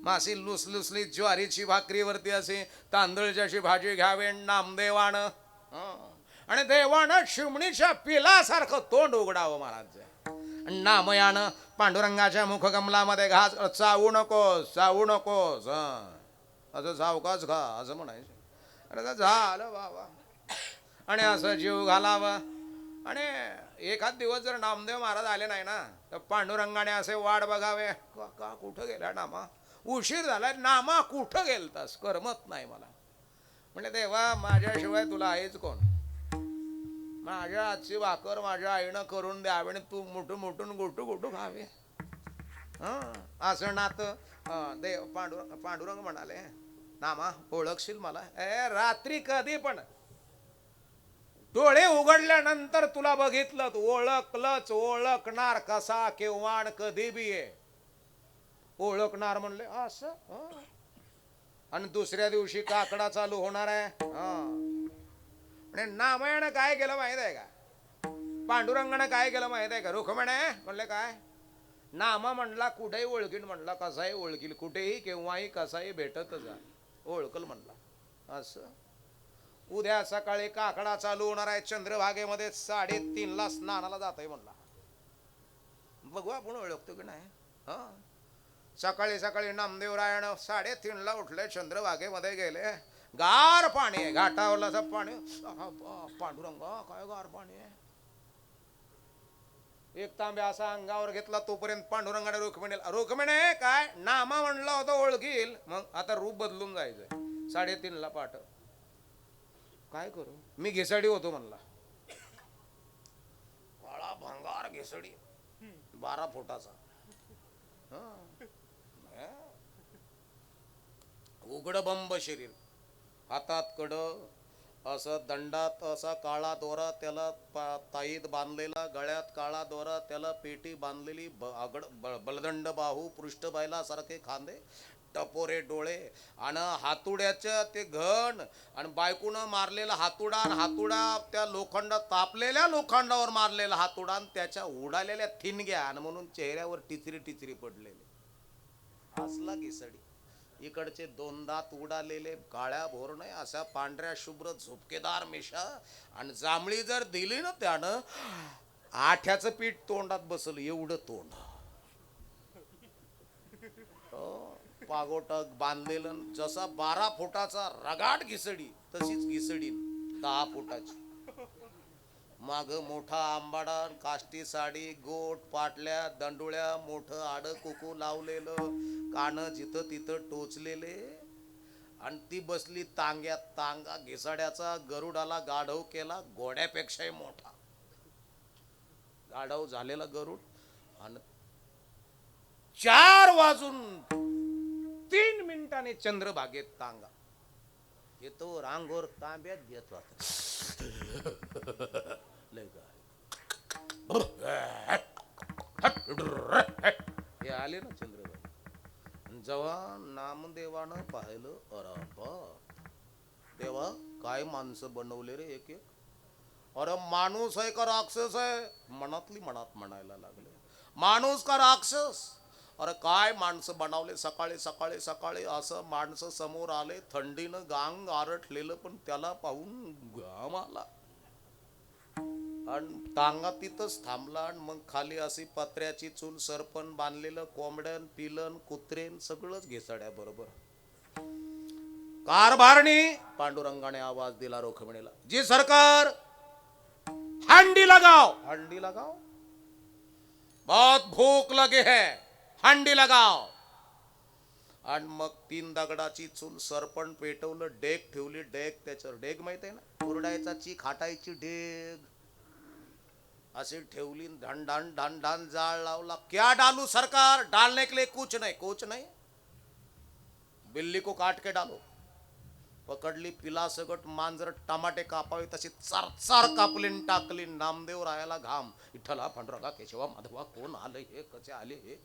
मासी लुसलुसली ज्वारीची भाकरीवरती असे तांदळाची भाजी घ्यावे नामदेवानं आणि देवानं शिमणीच्या पिलासारखं तोंड उघडावं महाराज नामयानं पांडुरंगाच्या मुखकमलामध्ये घास चावू नकोस असं सावकाच खा असं म्हणायचं अरे झालं बाबा आणि असं जीव घालावं आणि एखाद दिवस जर नामदेव महाराज आले नाही ना तर पांडुरंगाने असे वाट बघावे का कुठं गेला नामा उशीर झाला नामा कुठं गेलतास करमत नाही मला म्हणजे देवा माझ्याशिवाय तुला आहेच कोण माझ्या हातची भाकर माझ्या आईनं करून द्यावे आणि तू मुठून गोटू खावे असं नातं देव पांडुरंग म्हणाले नामा ओळखशील मला रात्री कधी पण डोळे उघडल्यानंतर तुला बघितलं तू ओळखणार कसा केव्हा कधी बी आहे ओळखणार म्हणले असं आणि दुसऱ्या दिवशी काकडा चालू होणार आहे आणि नामयानं काय केलं माहित आहे का पांडुरंगानं काय केलं माहित आहे का रुक्मिणी म्हणले काय नामा म्हणला कुठेही ओळखीन म्हणला कसाही ओळखील कुठेही केव्हाही कसाही भेटत जा ओळखल म्हणला असं उद्या सकाळी काकडा चालू होणार आहे चंद्रभागेमध्ये 3:30 स्नानाला जात आहे म्हणला बघू आपण ओळखतो की नाही सकाळी सकाळी नामदेवरायानं 3:30 उठले चंद्रभागेमध्ये गेले गार पाणी आहे घाटावरला असं पाणी पांडुरंगा काय गार पाणी आहे एक तांब्या असा अंगावर घेतला तोपर्यंत पांडुरंगाने रुक्मिणी काय नामा म्हणला होता ओळखील मग आता रूप बदलून जायचंय 3:30 पाठ काय करू मी घेसाडी होतो म्हणला काळा भंगार घेसाडी 12 फुटाचा उघड बंब शरीर हातात कड असं दंडात असा काळा दोरा त्याला ताईत बांधलेला गळ्यात काळा दोरा त्याला पेटी बांधलेली बलदंड बाहू पृष्ठबाईला सारखे खांदे टपोरे डोळे आणि हातुड्याच्या ते घण आणि बायकोनं मारलेला हातुडा आणि हातुडा त्या तापलेल्या लोखंडावर मारलेला हातुडा आणि त्याच्या उडालेल्या थिनग्या आणि म्हणून चेहऱ्यावर टिचरी पडलेले असला घिसडी इकडचे 2 दात उडालेले काळ्या भोरणे अशा पांढऱ्या शुभ्र झोपकेदार मिशा आणि जांभळी जर दिली ना त्यानं आठ्याचं पीठ तोंडात बसलं एवढं तोंड पागोटक बांधलेलं जसा 12 फुटाचा रगाट घिसडी तशीच घिसडी 10 फुटाची माग मोठा आंबाडा काष्टी साडी गोट पाटल्या दंडुळ्या मोठं आड कुकू लावलेलं कान जिथं तिथं टोचलेले आणि ती बसली तांगा घिसाड्याचा गरुडाला गाढव केला घोड्यापेक्षाही मोठा गाढव झालेला गरुड आणि 4 वाजून 3 मिनिटांनी चंद्रभागेत तांगा येतो रांगोर तांब्यात घेत हे आले ना चंद्रभागे जेव्हा नामदेवानं पाहिलं अरे देवा काय माणसं बनवले रे एक अरे माणूस आहे का राक्षस आहे मनातली मनात म्हणायला लागले माणूस का राक्षस अरे काय माणसं बनवले सकाळी असं माणसं समोर आले थंडीनं गांग आरटलेलं पण त्याला पाहून घाम आला आणि तांगा तिथंच थांबला आणि मग खाली अशी पत्र्याची चूल सरपण बांधलेलं कोंबड्यान पिलन कुत्रेन सगळंच घेसाड्या बरोबर कारभारणी पांडुरंगाने आवाज दिला रुक्मिणीला जी सरकार हंडी लगाओ बहुत भूक लगे है हंडी लगाओ आणि मग 3 दगडाची चूल सरपण पेटवलं डेग ठेवली डेग त्याच्यावर डेग माहित आहे ना उरडायचा चीक हाटायची डेग अशी ठेवली ढन ढन ढन ढन जाळ लावला. क्या डालू सरकार, डालने के लिए कुछ नहीं, कुछ नहीं, बिल्ली को काट के डालो. पकडली पिला सगट मांजर टमाटे कापावे तशी चार कापली न टाकली. नामदेव रायाला घाम. विठ्ठला पांडुरंगा केशवा माधवा कोण आले हे, कसे आले हे,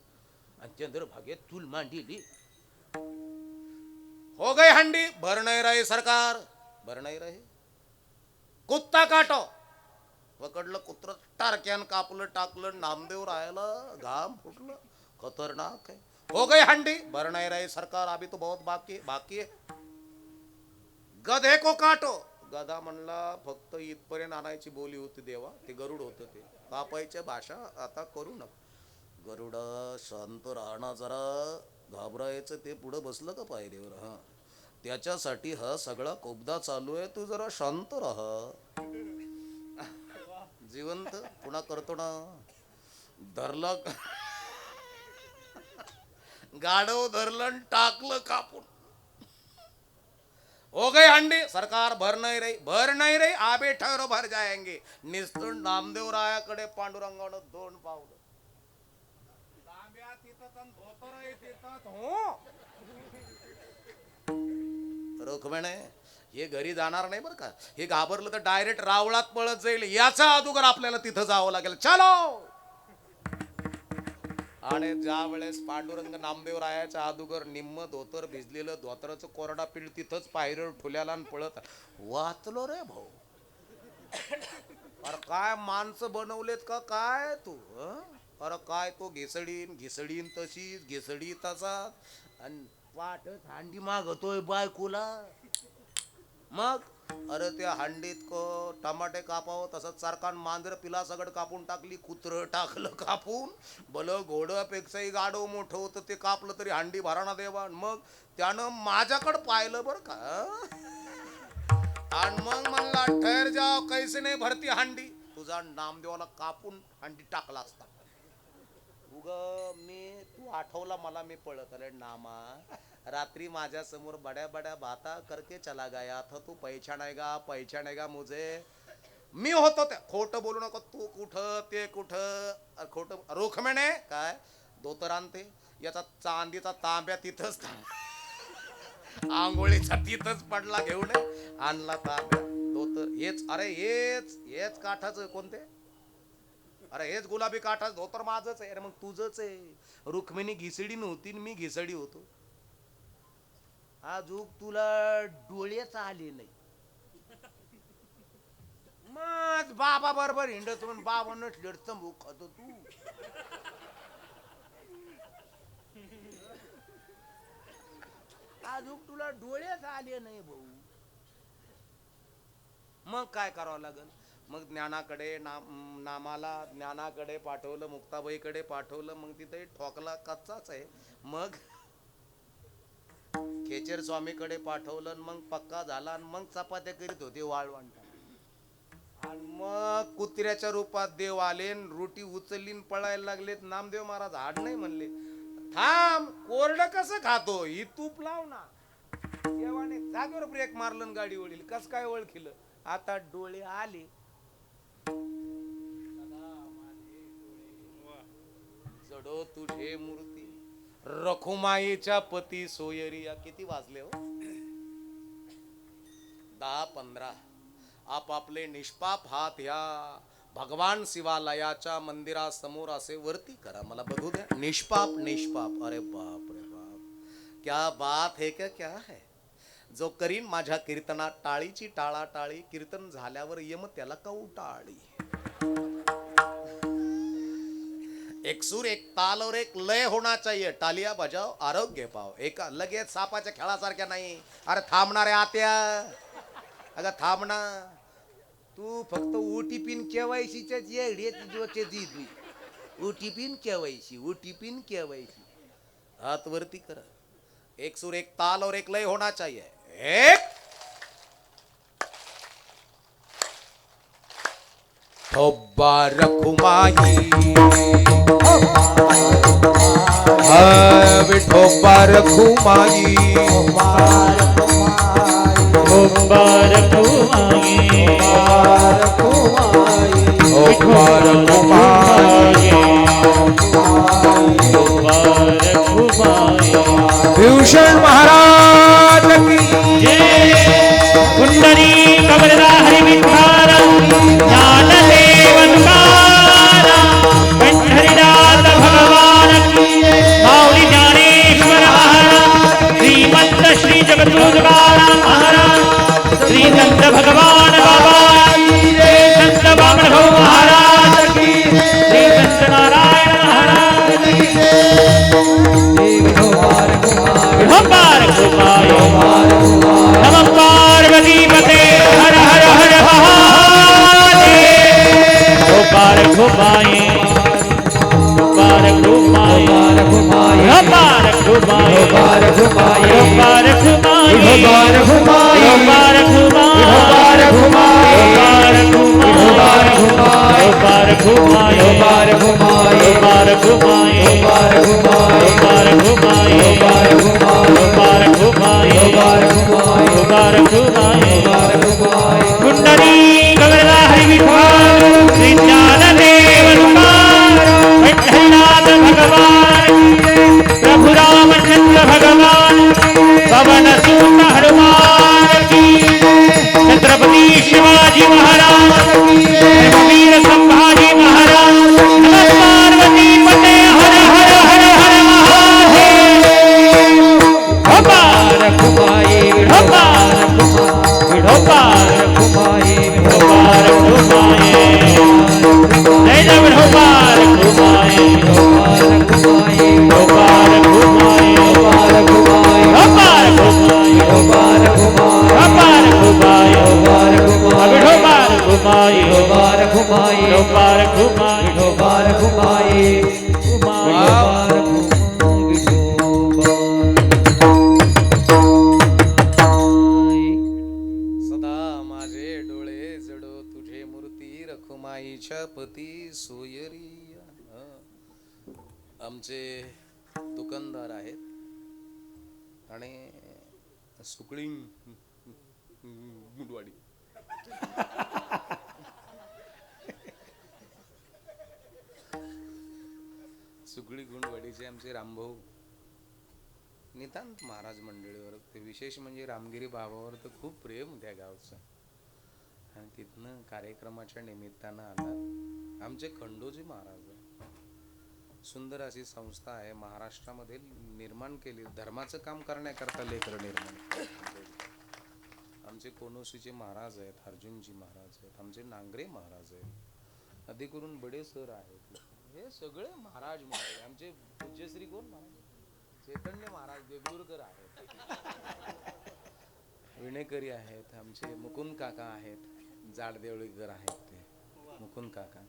आणि चंद्रभागेत चूल मांडली. हो गई हंडी, भर नहीं रहे सरकार, भर नहीं रहे. कुत्ता काटो, पकडलं कुत्र टारक्यान कापलं टाकलं. नामदेव रायाला घाम फुटलं. खतरनाक है. हो गई हंडी, भर नहीं रहे सरकार, अभी तो बहुत बाकी है. गधे को काटो. गधा म्हणला फक्त इथपर्यंत आणायची बोली होती देवा, ते गरुड होतं ते कापायच्या भाषा आता करू नका. गरुड शांत राहणं जरा, घाबरायचं ते पुढे बसलं का पायरीवर. हा त्याच्यासाठी हा सगळा कोबदा चालू आहे, तू जरा शांत राहा. जिवंत पुन्हा करतो ना. धरलं गाडव धरलं टाकलं कापून. हो गई हंडी सरकार, भर नाही रही आबे ठहरो भर जाएंगे. निस्तून नामदेव रायाकडे पांडुरंगानं 2 पावलं. रुक्मिणी हे घरी जाणार नाही बरं का. हे घाबरलं तर डायरेक्ट रावळात पळत जाईल. याचा अगोदर आपल्याला तिथं जावं लागेल. चलो. आणि ज्या वेळेस पांडुरंग नामदेव रायाच्या अगोदर निम्म धोतर भिजलेलं धोतराचं कोरडा पीठ तिथंच पायरीवर ठुल्याला आणि पळत. वाचलो रे भाऊ. अरे काय माणसं बनवलेत का काय तू. अरे काय तो घिसडीन तशीच घिसडी तसाच. आणि पाठ हांडी मागतोय बायकोला. मग अरे त्या हांडीत टमाटे कापावं तसंच सारखा मांजर पिला सगळं कापून टाकली. कुत्र टाकलं कापून. भलं घोड्यापेक्षाही गाडव मोठं होतं, ते कापलं तरी हांडी भराणा देवा. मग त्यानं माझ्याकडं पाहिलं बरं का. आणि मग म्हणला ठहर जाओ, कैसे नाही भरती हांडी. तुझा नामदेवाला कापून हांडी टाकला असता. उग मी तू आठवला मला, मी पळत आले. नामा रात्री माझ्या समोर बड्या बड्या बाता करके चला गया था, तू पहचानेगा मुझे. मी होतो त्या. खोटं बोलू नको. तू कुठं ते कुठं खोटं. रुक्मिणी काय धोतर आणते, याचा चांदीचा तांब्या तिथंच आंघोळीचा तिथंच पडला. घेऊन आणला तांब्या धोतर. हेच अरे हेच काठाचं कोणते. अरे हेच गुलाबी काठाचं धोतर माझंच आहे. अरे मग तुझंच आहे. रुक्मिणी घिसडी नव्हती, मी घिसडी होतो. आजूक तुला डोळेच आले नाही. मग बाबा बरोबर हिंडत म्हणून बाबा नसले चंबूक खातो तू. आजूक तुला डोळेच आले नाही भाऊ. मग काय करावं लागल. मग ज्ञानाकडे ज्ञानाकडे पाठवलं, मुक्ताबाईकडे पाठवलं. मग तिथे ठोकला कच्चाच आहे. मग खेचर स्वामीकडे पाठवलं. मग पक्का झाला. मग चपात्या करीत होते वाळवंटा. आणि मग कुत्र्याच्या रूपात देव आले, रोटी उचलली पळायला लागलेत. नामदेव महाराज हाड नाही म्हणले. थांब, कोरडं कसं खातो, ही तूप लाव ना. देवाने जागेवर ब्रेक मारलं, गाडी वळली. कस काय ओळखीलं. आता डोळे आले. जडो तुझे मूर्ती रखुमाईच्या पती सोयरिया. किती वाजले हो. 10-15. आपापले निष्पाप हात ह्या भगवान शिवालयाच्या मंदिरासमोर असे वरती करा. मला बघू द्या. निष्पाप. अरे बाप रे बाप, क्या बात है क्या है. जो करीन माझ्या कीर्तनात टाळीची टाळाटाळी, कीर्तन झाल्यावर यम त्याला कवटाळी. एक सूर एक ताल और एक लय होना चाहिए. टालिया बजाओ आरोग्य पाओ. एका लगेच सापाच्या खेळासारख्या नाही. अरे थांबणारे आत्या, अगं थांबना. तू फक्त ओटीपीन केवायसीच्या ओटीपीन केवायसी. हात वरती करा. एक सूर एक ताल और एक लय होना चाहिए. एक ठोबा रखुमाई, विठोबा रखुमाई, मुबारक भीषण महाराज की कुंडली कमलदा हरि विठार ज्ञानदेवनकार पंढरीनाथ भगवान की माऊली ज्ञानेश्वर महाराज श्रीमंत श्री जगद्गुरुद्वारा महाराज श्री संत भगवान बाबा संत बामन महाराज की श्री संत नारायण महाराज की नमः पार्वती पते हर हर हर महादेव गोपाल घुमाए गोपाल घुमाए गोपाल घुमाए गोपाल घुमाए गोपाल घुमाए गोपाल घुमाए गोपाल घुमाए गोपाल घुमाए गोपाल घुमाए गोपाल घुमाए गोपाल घुमाए गोपाल घुमाए गोपाल घुमाए गोपाल घुमाए गोपाल घुमाए कुंडली कमलदा हरि विठार श्री ज्ञानदेव पंढरीनाथ भगवान प्रभु रामचंद्र भगवान पवन सुत हनुमान की छत्रपति शिवाजी महाराज वीर संभाजी महाराज नमः पार्वती पते हर हर हर हर महादेव गोपाल घुमाए गोपाल गोपाल घुमाए गोपाल घुमाए जय जय गोपाल घुमाए गोपाल घुमाए गोपाल घुमाए गोपाल घुमाए गोपाल घुमाए गोपाल घुमाए गोपाल घुमाए गोपाल घुमाए गोपाल घुमाए गोपाल घुमाए गोपाल घुमाए गोपाल सदा माझे डोळे जडो तुझे मूर्ती रखुमाईच्या पती सोयरी. आमचे दुकानदार आहेत आणि सुकळी गुंडवाडी सुकळी गुंडवाडीचे आमचे रामभाऊ नितांत महाराज मंडळीवर ते विशेष म्हणजे रामगिरी बाबावर तर खूप प्रेम त्या गावचं. आणि तिथनं कार्यक्रमाच्या निमित्तानं आला आमचे खंडोजी महाराज. सुंदर अशी संस्था आहे महाराष्ट्रामध्ये निर्माण केली धर्माचं काम करण्याकरता लेकर निर्माण. आमचे कोनोशीचे महाराज आहेत, अर्जुनजी महाराज आहेत, आमचे नांगरे महाराज आहेत, अधिक करून बडे सर आहेत. हे सगळे महाराज महाराज आमचे पूज्यश्री कोण महाराज चैतन्य महाराज देगलूरकर आहेत, विणेकरी आहेत, आमचे मुकुंद काका आहेत, जाडदेवळीकर आहेत ते मुकुंद काका,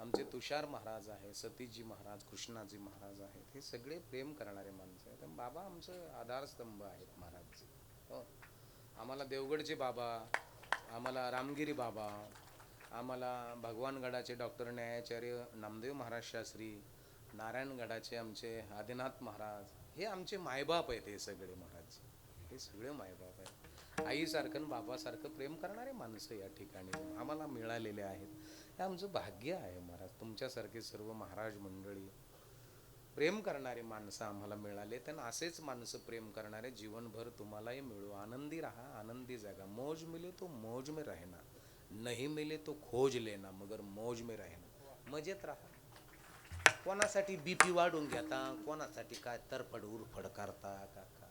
आमचे तुषार महाराज आहे, सतीशजी महाराज, कृष्णाजी महाराज आहेत. हे सगळे प्रेम करणारे माणसं आहेत. बाबा आमचं आधारस्तंभ आहेत महाराज. हो, आम्हाला देवगडचे बाबा, आम्हाला रामगिरी बाबा, आम्हाला भगवानगडाचे डॉक्टर न्यायाचार्य नामदेव महाराज शास्त्री, नारायणगडाचे आमचे आदिनाथ महाराज, हे आमचे मायबाप आहेत. हे सगळे महाराज हे सगळे मायबाप आहेत. आईसारखं बाबासारखं प्रेम करणारे माणसं या ठिकाणी आम्हाला मिळालेले आहेत. हे आमचं भाग्य आहे महाराज. तुमच्यासारखे सर्व महाराज मंडळी प्रेम करणारे माणसं आम्हाला मिळाले. त्यांना असेच माणसं प्रेम करणारे जीवनभर तुम्हालाही मिळो. आनंदी राहा, आनंदी जगा. मौज मिले तो मौज में रहना, नहीं मिले तो खोज लेना, मगर मौज में रहना. मजेत राहा. कोणासाठी बीपी वाढून घेता, कोणासाठी काय तरफड उरफड करता का काय.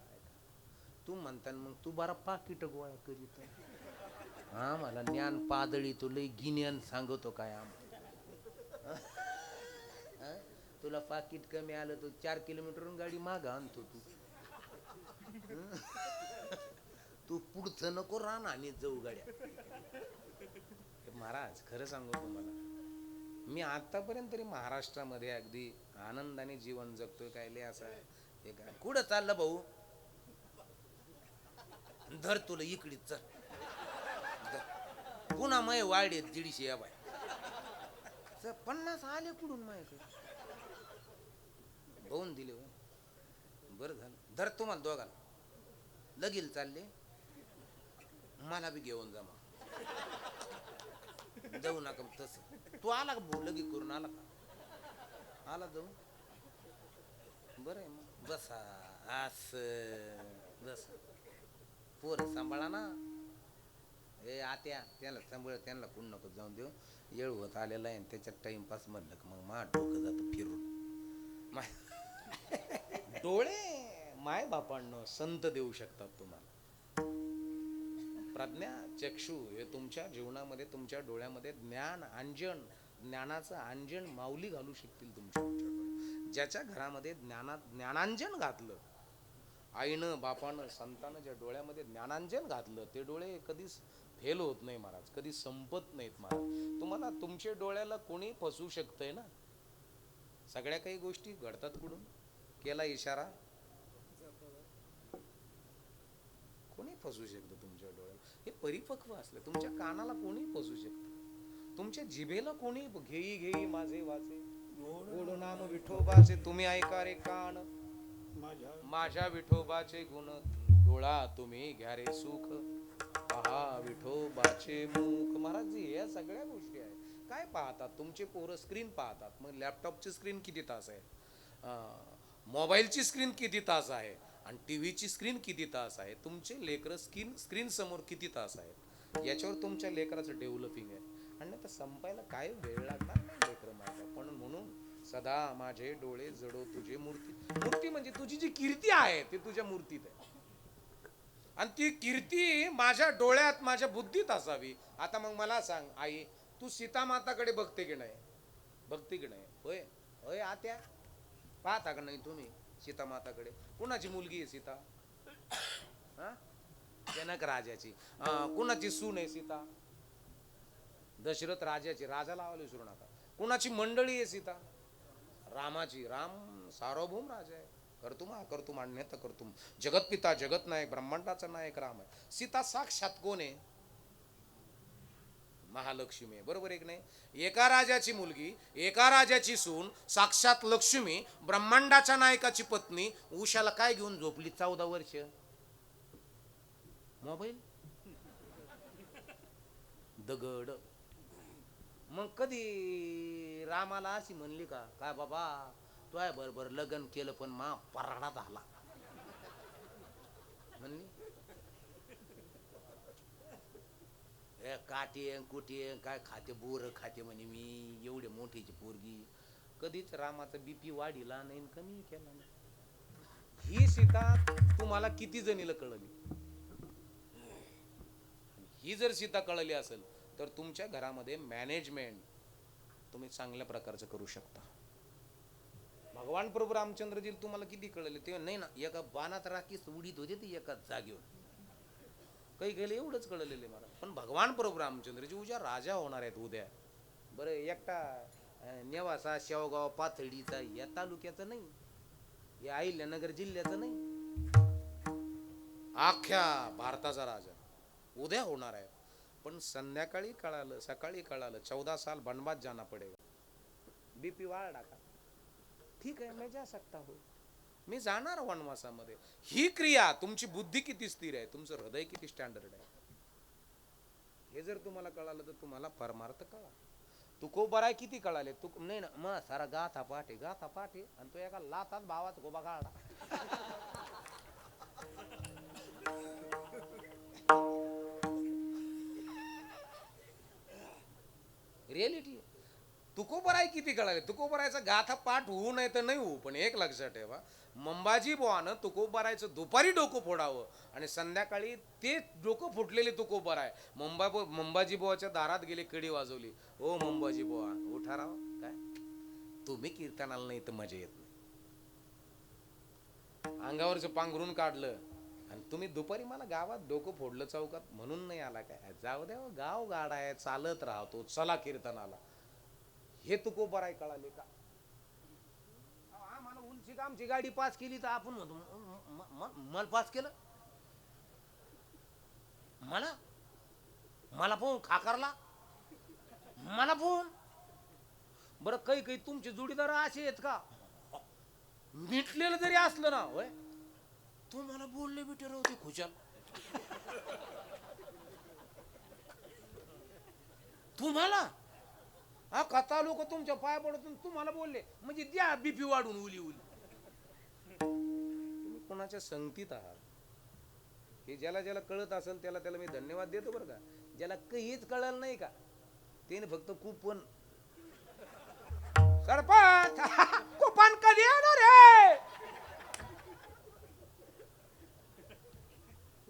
तू म्हणता मग तू बारा पाकिट गोळा करीत. हा मला ज्ञान पादळी तो लई गिन्यान सांगतो काय आम्हाला. तुला पाकिट कमी आलं तर 4 किलोमीटरहून गाडी मागा आणतो तू. तू पुढचं नको रान आणि जाऊ गाड्या. महाराज खरं सांगू तुम्हाला, मी आतापर्यंत तरी महाराष्ट्रामध्ये अगदी आनंदाने जीवन जगतोय. काय लय असं हे काय कुठं चाललं भाऊ, धर तुला इकडीच चल. पुन्हा मय वाढेत 150 या बाय 50 आले कुठून माझ्याकडे होऊन दिले. बरं झालं. धर तुम्हाला दोघाला लगील चालले, मला बी घेऊन जा. जाऊ नका तसं. तू आला का भाऊ लगेच करून आला का? आला जाऊ. बरं आहे मग बसा असं बस. पोर सांभाळा ना. हे आत्या त्यांना सांभाळ, त्यांना कोण नको जाऊन देऊ. येळ होत आलेला आहे त्याच्यात टाइमपास म्हणलं का मग मा डोकं जातं फिरून. डोळे माय बापांनो संत देऊ शकतात तुम्हाला. प्रज्ञा चक्षु हे तुमच्या जीवनामध्ये तुमच्या डोळ्यामध्ये ज्ञान अंजन, ज्ञानाचं अंजन माऊली घालू शकतील तुमच्या डोळे. ज्याच्या घरामध्ये ज्ञानांजन घातलं आईनं बापानं संतानं, ज्या डोळ्यामध्ये ज्ञानांजन घातलं ते डोळे कधीच फेल होत नाही महाराज, कधी संपत नाहीत महाराज. तुम्हाला तुमच्या डोळ्याला कोणी फसवू शकतंय ना. सगळ्या काही गोष्टी घडतात कुठून. केला इशारा कोणी फसवू शकतं तुमच्या डोळ्याला. हे परिपक्व असलं. तुमच्या कानाला कोणी फसवू शकतं. तुमच्या जिभेला कोणी घेई माझे वाचे गोड नाम विठोबाचे तुम्ही ऐका रे कान माझ्या विठोबाचे गुण. डोळा तुम्ही घ्या रे सुख पहा विठोबाचे मुख. महाराजजी या सगळ्या गोष्टी आहेत. काय पाहतात तुमचे पोरं? स्क्रीन पाहतात. मग लॅपटॉपची स्क्रीन किती तास आहे, मोबाईलची स्क्रीन किती तास आहे आणि टीव्हीची स्क्रीन किती तास आहे. तुमचे लेकरं स्क्रीन समोर किती तास आहेत याच्यावर तुमच्या लेकराचं डेव्हलपिंग आहे. आणि आता संपायला काय वेळ लागणार नाही लेकरं माझ्या. पण म्हणून सदा माझे डोळे जडो तुझे मूर्ती. मूर्ती म्हणजे तुझी जी कीर्ती आहे ते तुझ्या मूर्तीत आहे. आणि ती कीर्ती माझ्या डोळ्यात माझ्या बुद्धीत असावी. आता मग मला सांग आई, तू सीता माताकडे बघते की नाही? बघते की नाही? होय होय आत्या पाहता का नाही तुम्ही सीता माताकडे? कुणाची मुलगी आहे सीता? जनक राजाची. कुणाची सून आहे सीता? दशरथ राजाची. राजा लावायला विसरू नका. कुणाची मंडळी आहे सीता? रामाची. राम सार्वभौम राजा आहे. कर्तुम अन्यथा कर्तुम. जगतपिता जगत नायक ब्रह्मांडाचा नायक राम आहे. सीता साक्षात कोण आहे? महालक्ष्मी आहे. बरोबर आहे की नाही? एका राजाची मुलगी, एका राजाची सून, साक्षात लक्ष्मी, ब्रह्मांडाच्या नायकाची पत्नी. उषाला काय घेऊन झोपली 14 वर्ष? मोबाईल, दगड. मग कधी रामाला अशी म्हणली का काय बाबा तू आहे बरोबर लग्न केलं पण मा पराडा झाला म्हणली? काटे कुटे काय खाते बोर खाते म्हणे मी एवढे मोठीची पोरगी. कधीच रामाचा बीपी वाढीला नाही कमी केला नाही. ही सीता तुम्हाला किती जणीला कळली? ही जर सीता कळली असेल तर तुमच्या घरामध्ये मॅनेजमेंट तुम्ही चांगल्या प्रकारचं करू शकता. भगवान प्रभू रामचंद्रजी तुम्हाला किती कळले ते नाही ना. एका बाणात राखीस उडीत होते ते एका जागेवर. काही गेले एवढंच कळलेले मला. पण भगवान प्रभू रामचंद्रजी उद्या राजा होणार आहेत उद्या. बरं एकटा नेवासा शेवगाव पाथर्डीचा या तालुक्याचा नाही, या अहिल्यानगर जिल्ह्याचा नाही, अख्ख्या भारताचा राजा उद्या होणार आहे. पण संध्याकाळी कळालं सकाळी कळालं 14 साल बनवास जाना पडेगा. बीपी वाढा का? ठीक आहे मैं जा सकता हूँ. मी जाणार वनवासामध्ये. ही क्रिया तुमची बुद्धी किती स्थिर आहे, तुमचं हृदय किती स्टँडर्ड आहे हे जर तुम्हाला कळालं तर तुम्हाला परमार्थ कळा. तुकोबराय किती कळाले? तू नाही ना मग सारा गाथा पाठे आणि तो एका लातात भावात गोबा काढा. रिअलिटी. तुकोबराय किती कळाले? तुकोबरायचा गाथा पाठ होऊ नये तर नाही होऊ, पण एक लक्षात ठेवा मंबाजी बुवानं तुकोबरायचं दुपारी डोकं फोडावं आणि संध्याकाळी ते डोकं फुटलेले तुकोबराय मंबाजी बुवाच्या दारात गेले, कडी वाजवली. ओ मंबाजी बुवा उठा राव. काय तुम्ही कीर्तनाला नाही तर मजा येत नाही. अंगावरचं पांघरून काढलं आणि तुम्ही दुपारी मला गावात डोकं फोडलं चौकात म्हणून नाही आला काय? जाऊ द्या गाव गाडा आहे, चालत राहतो, चला कीर्तनाला. हे तुकोबराय कळाले का? आम्हाला उंची आमची गाडी पास केली तर आपण म्हणतो मला पास केलं. मला फोन खाकारला मला फोन. बरं काही तुमचे जोडीदार असे आहेत का मिटलेलं जरी असलं ना होय तू मला बोलले बिटे राहते खुशाल. तुम्हाला हा कथा लोक तुमच्या पाय पडतून तुम्हाला बोलले म्हणजे द्या बीपी वाढून उली तुम्ही कोणाच्या संगतीत आहात हे ज्याला ज्याला कळत असेल त्याला त्याला मी धन्यवाद देतो बरं का ज्याला काहीच कळलं नाही का त्याने फक्त कुपन सरपंच कुपन कधी येणार रे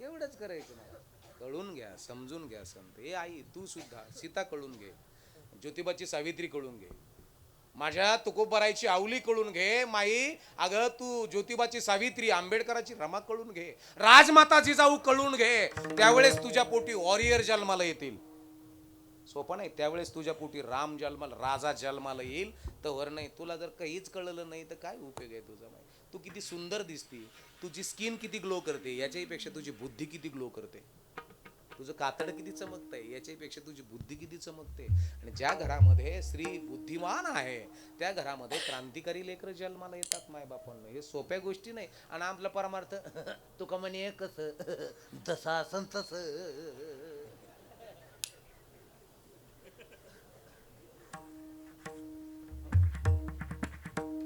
एवढंच करायचं नाही कळून घ्या समजून घ्या संत हे आई तू सुद्धा सीता कळून घे ज्योतिबाची सावित्री कळून घे माझ्या तुकोबारायची आवली कळून घे माई अगं तू ज्योतिबाची सावित्री आंबेडकराची रमा कळून घे राजमाता जिजाऊ कळून घे त्यावेळेस तुझ्या पोटी वॉरियर जन्माला येतील सोपं नाही त्यावेळेस तुझ्या पोटी राम जन्माला राजा जन्माला येईल तर वर नाही तुला जर काहीच कळलं नाही तर काय उपयोग आहे तुझा माई तू किती सुंदर दिसती तुझी स्किन किती ग्लो करते याच्याही पेक्षा तुझी बुद्धी किती ग्लो करते तुझं कातड किती चमकतंय याच्याही पेक्षा तुझी बुद्धी किती चमकते आणि ज्या घरामध्ये स्त्री बुद्धिमान आहे त्या घरामध्ये क्रांतिकारी लेकरं जन्माला येतात मायबापांना हे सोप्या गोष्टी नाही आणि आपला परमार्थ तुका म्हणे कसं जसा असन तसं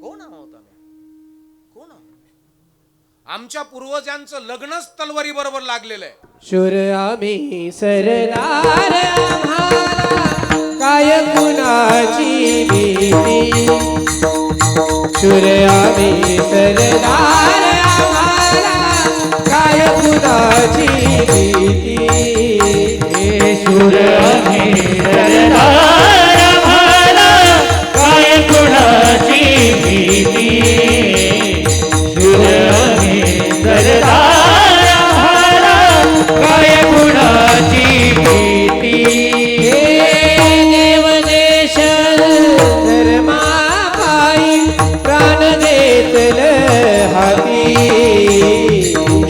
कोण आहोत आम्ही कोण आहोत आमच्या पूर्वजांचं लग्नच तलवारी बरोबर लागलेलं आहे शूर आम्ही सरदार आम्हाला काय कुणाची भीती शूर आम्ही सरदार आम्हाला काय कुणाची भीती हे शूर आम्ही सरदार आम्हाला काय कुणाची भीती शूर आम्ही सरदार आम्हाला काय कुणाची भीती देव देश धर्मा पायी प्राण देतल हाती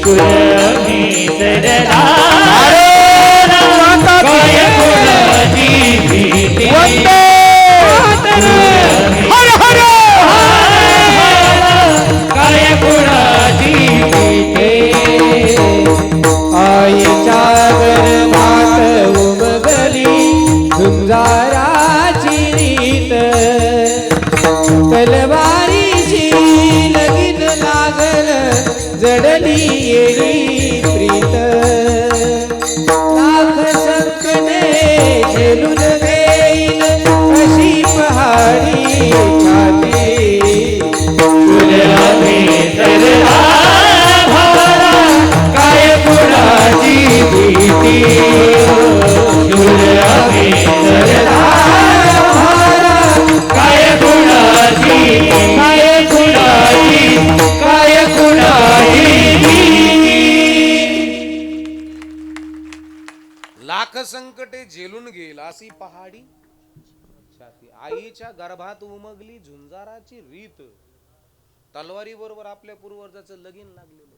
शूर आम्ही सरदार काय कुणाची भीती काय कुणाची भीती आईच्या गर्भात उमगली झुंजाराची रीत तलवारीची लगीन लागल जडली येडी प्रीत लाख संकटे झेलून देईल अशी पहाडी छाती शूर आम्ही सरदार आम्हाला काय कुणाची भीती शूर आम्ही सरदार आम्हाला काय कुणाची काय कुणाची भीती लाख संकटे झेलून घेईल अशी पहाडी छाती आईच्या गर्भात उमगली झुंजाराची रीत तलवारी बरोबर आपल्या पूर्वजाचं लगीन लागलेलं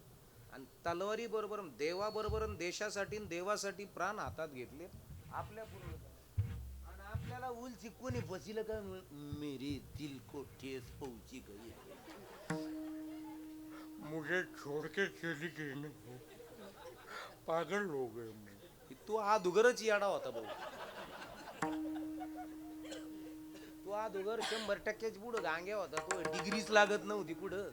आणि तलवारी बरोबर देवाबरोबर देशासाठी देवासाठी प्राण हातात घेतले आपल्या पूर्वजांनी आणि आपल्याला उलची कोणी बसिल का मेरी दिल को ठेस पहुंची गई मुझे छोड़ के चली गई ना पागल हो गए तू हा दुगरच याडा होता भाऊ तू हा दुगर 100% पुढं गांग्या होता तो डिग्रीच लागत नव्हती पुढं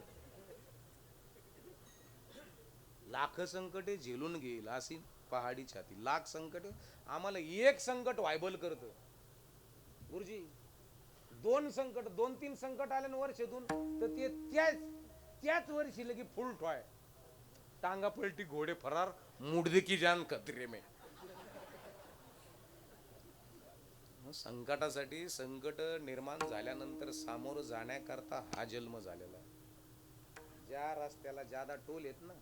लाख संकटे झेलून घेईल अशी पहाडी छाती लाख संकटे आम्हाला एक संकट व्हायबल करत गुरुजी 2-3 संकट आले वर्षातून तर ते त्याच वर्षी लगी फुल ठॉय टांगा पलटी घोडे फरार मुडदे की जान खतरे में संकटासाठी संकट निर्माण झाल्यानंतर सामोरं जाण्याकरता हा जन्म झालेला आहे ज्या रस्त्याला ज्यादा टोल येत ना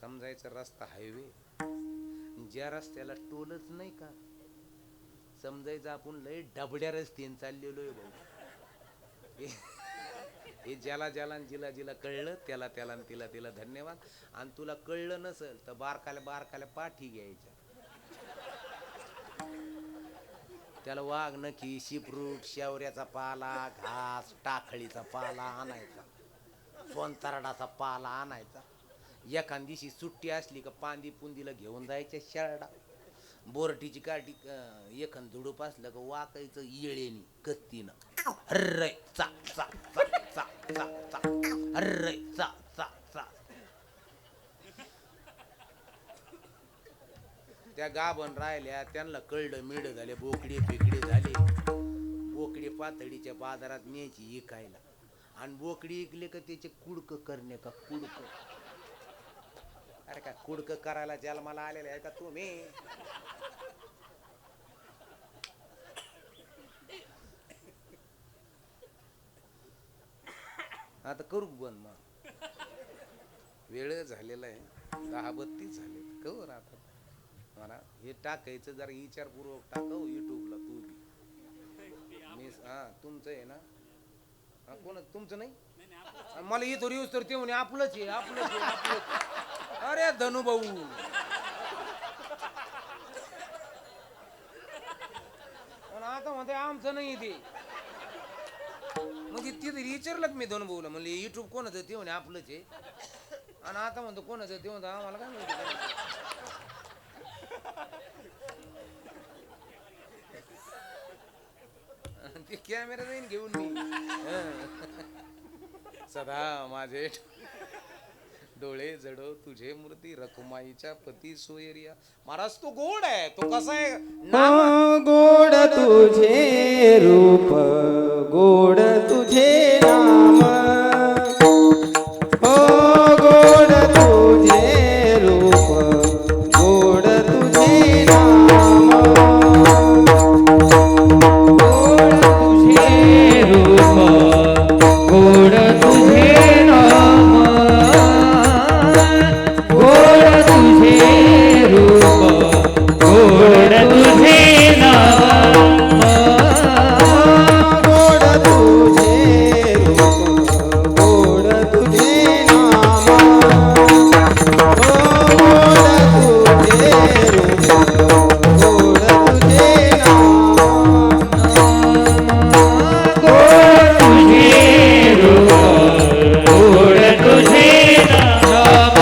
समजायचं रस्ता हायवे ज्या रस्त्याला टोलच नाही का समजायचं आपण लय डबड्या रस्त्याने चाललेलो आहे भाऊ हे ज्याला जिला कळलं त्याला तिला धन्यवाद आणि तुला कळलं नसेल तर बारकाल्या पाठी घ्यायच्या त्याला वाघ नखी शिपरूट शेवऱ्याचा पाला घास टाखळीचा पाला आणायचा सोनतरडाचा पाला आणायचा एखाद दिवशी सुट्टी असली का पांदी पुंदीला घेऊन जायच्या शेरडा बोरटीची काठी एखाद झुडूप असलं का वाकायचं येळेनी कत्तीनं अर्रे चा चा चा चा चा चा अर्रे चा चा चा. त्या गाभण राहिल्या त्यांना कळलं मिड झाले बोकडे फेकडे झाले. बोकडे पातळीच्या बाजारात न्यायची इकायला आणि बोकडी इकले का त्याचे कुडक करणे का कुडक. अरे का कुडक करायला ज्याला मला आलेलं आहे का तुम्ही. आता करू बंद मग वेळ झालेला आहे 10:32 झाले कवर आता मला हे टाकायचं जरा विचारपूर्वक टाकव युट्यूबला तू मी तुमचं आहे ना कोण तुमचं नाही मला इथं येऊस तर ते म्हणे आपलंच आहे आपलंच आहे आपलंच. अरे धनु भाऊ आता म्हणते आमचं नाही ते मग तिथे विचारलं मी धनु भाऊला म्हणले युट्यूब कोणाचं ते म्हणे आपलंच आहे आणि आता म्हणतो कोणाचं ते म्हणतो आम्हाला काय माहिती. ते कॅमेरा जाईन घेऊन मी सदा माझे डोळे जडो तुझे मूर्ती रखुमाईच्या पती सोयरिया. महाराज तो गोड आहे तो कसा आहे नाम गोड तुझे रूप गोड तुझे नाम हो गोड तुझे रूप गोड तुझे नाम गोड तुझे रूप गोड तुझे नाम गोड तुझे रूप गोड तुझे नाम गोड तुझे रूप गोड तुझे नाम गोड तुझे रूप गोड तुझे नाम गोड तुझे रूप गोड तुझे नाम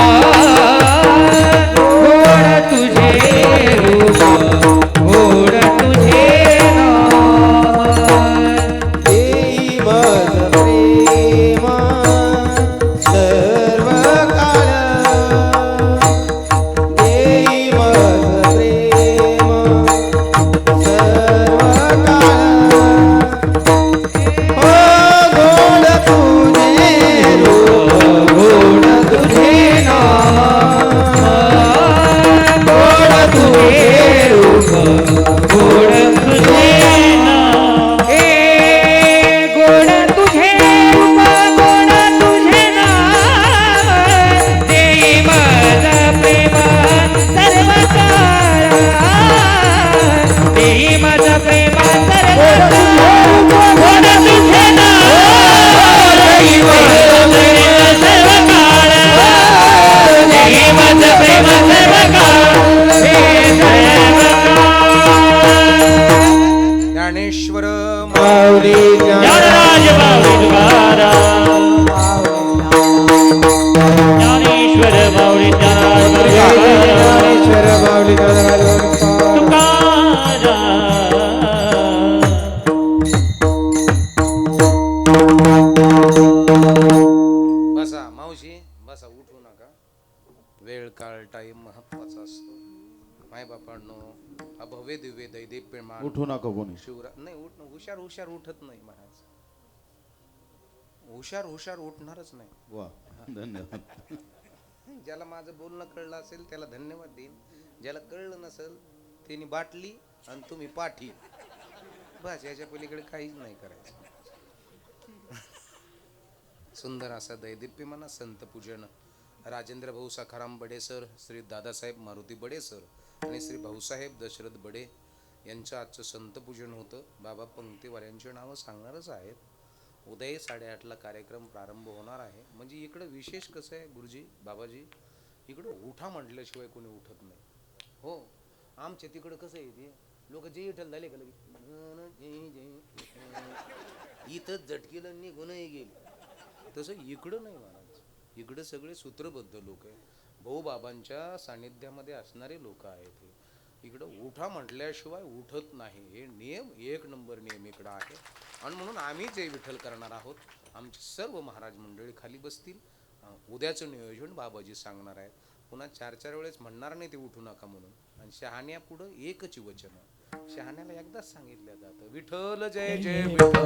गोड तुझे रूप गोड तुझे नाम देई मज प्रेम सर्व काळ देई मज प्रेम सर्व काळ हो गोड तुझे रूप गोड तुझे नाम गोड तुझे रूप गोड तुझे नाम ए गोड तुझे रूप गोड तुझे नाम देई मज प्रेम सर्व काळ देई मज प्रेम सर्व काळ गोड तुझे नाम देई मज प्रेम सर्व काळ देई मज प्रेम सर्व काळ हे सर्व ज्ञानेश्वर माऊली ज्ञानराज माऊली तुकाराम ज्ञानेश्वर माऊली ज्ञानेश्वर माऊली तुकाराम. बसा मावशी बसा उठू नका वेळ काळ टाइम महत्वाचा असतो. माय बापांनो अभव्य दिव्य दैदिप्यमान उठू नका कोणी. शिवरा नाही उठ हुशार हुशार उठत नाही महाराज हुशार हुशार उठणारच नाही. वा धन्यवाद. ज्याला माझं बोलणं कळलं असेल त्याला धन्यवाद देईन. ज्याला कळलं नसेल त्यांनी बाटली आणि तुम्ही पाठी बस याच्या पलीकडे काहीच नाही करायचं. सुंदर असा दैदिप्यमान संत पूजन राजेंद्र भाऊ सखाराम बडे सर, श्री दादासाहेब मारुती बडे सर आणि श्री भाऊसाहेब दशरथ बडे यांचं आजचं संत पूजन होतं. बाबा पंक्तीवाल्यांची नावं सांगणारच आहेत. उदय 8:30ला कार्यक्रम प्रारंभ होणार आहे. म्हणजे इकडं विशेष कसं आहे गुरुजी बाबाजी इकडं उठा म्हटल्याशिवाय कोणी उठत नाही. हो आमच्या तिकडं कसं आहे ते लोक जे विठ्ठल झाले का इथंच झटकेलं निघूनही गेले. तसं इकडं नाही महाराज. इकडं सगळे सूत्रबद्ध लोक आहे. भाऊ बाबांच्या सानिध्यामध्ये असणारे लोक आहेत. इकडं उठा म्हटल्याशिवाय उठत नाही. हे नियम एक नंबर नियम इकडं आहे. आणि म्हणून आम्ही जे विठ्ठल करणार आहोत, आमची सर्व महाराज मंडळी खाली बसतील. उद्याचं नियोजन बाबाजी सांगणार आहेत. पुन्हा 4-4 वेळेस म्हणणार नाही ते उठू नका म्हणून. आणि शहाण्या पुढं एकच वचन, शहाण्याला एकदाच सांगितलं जातं, विठ्ठल जय जय विठ्ठल.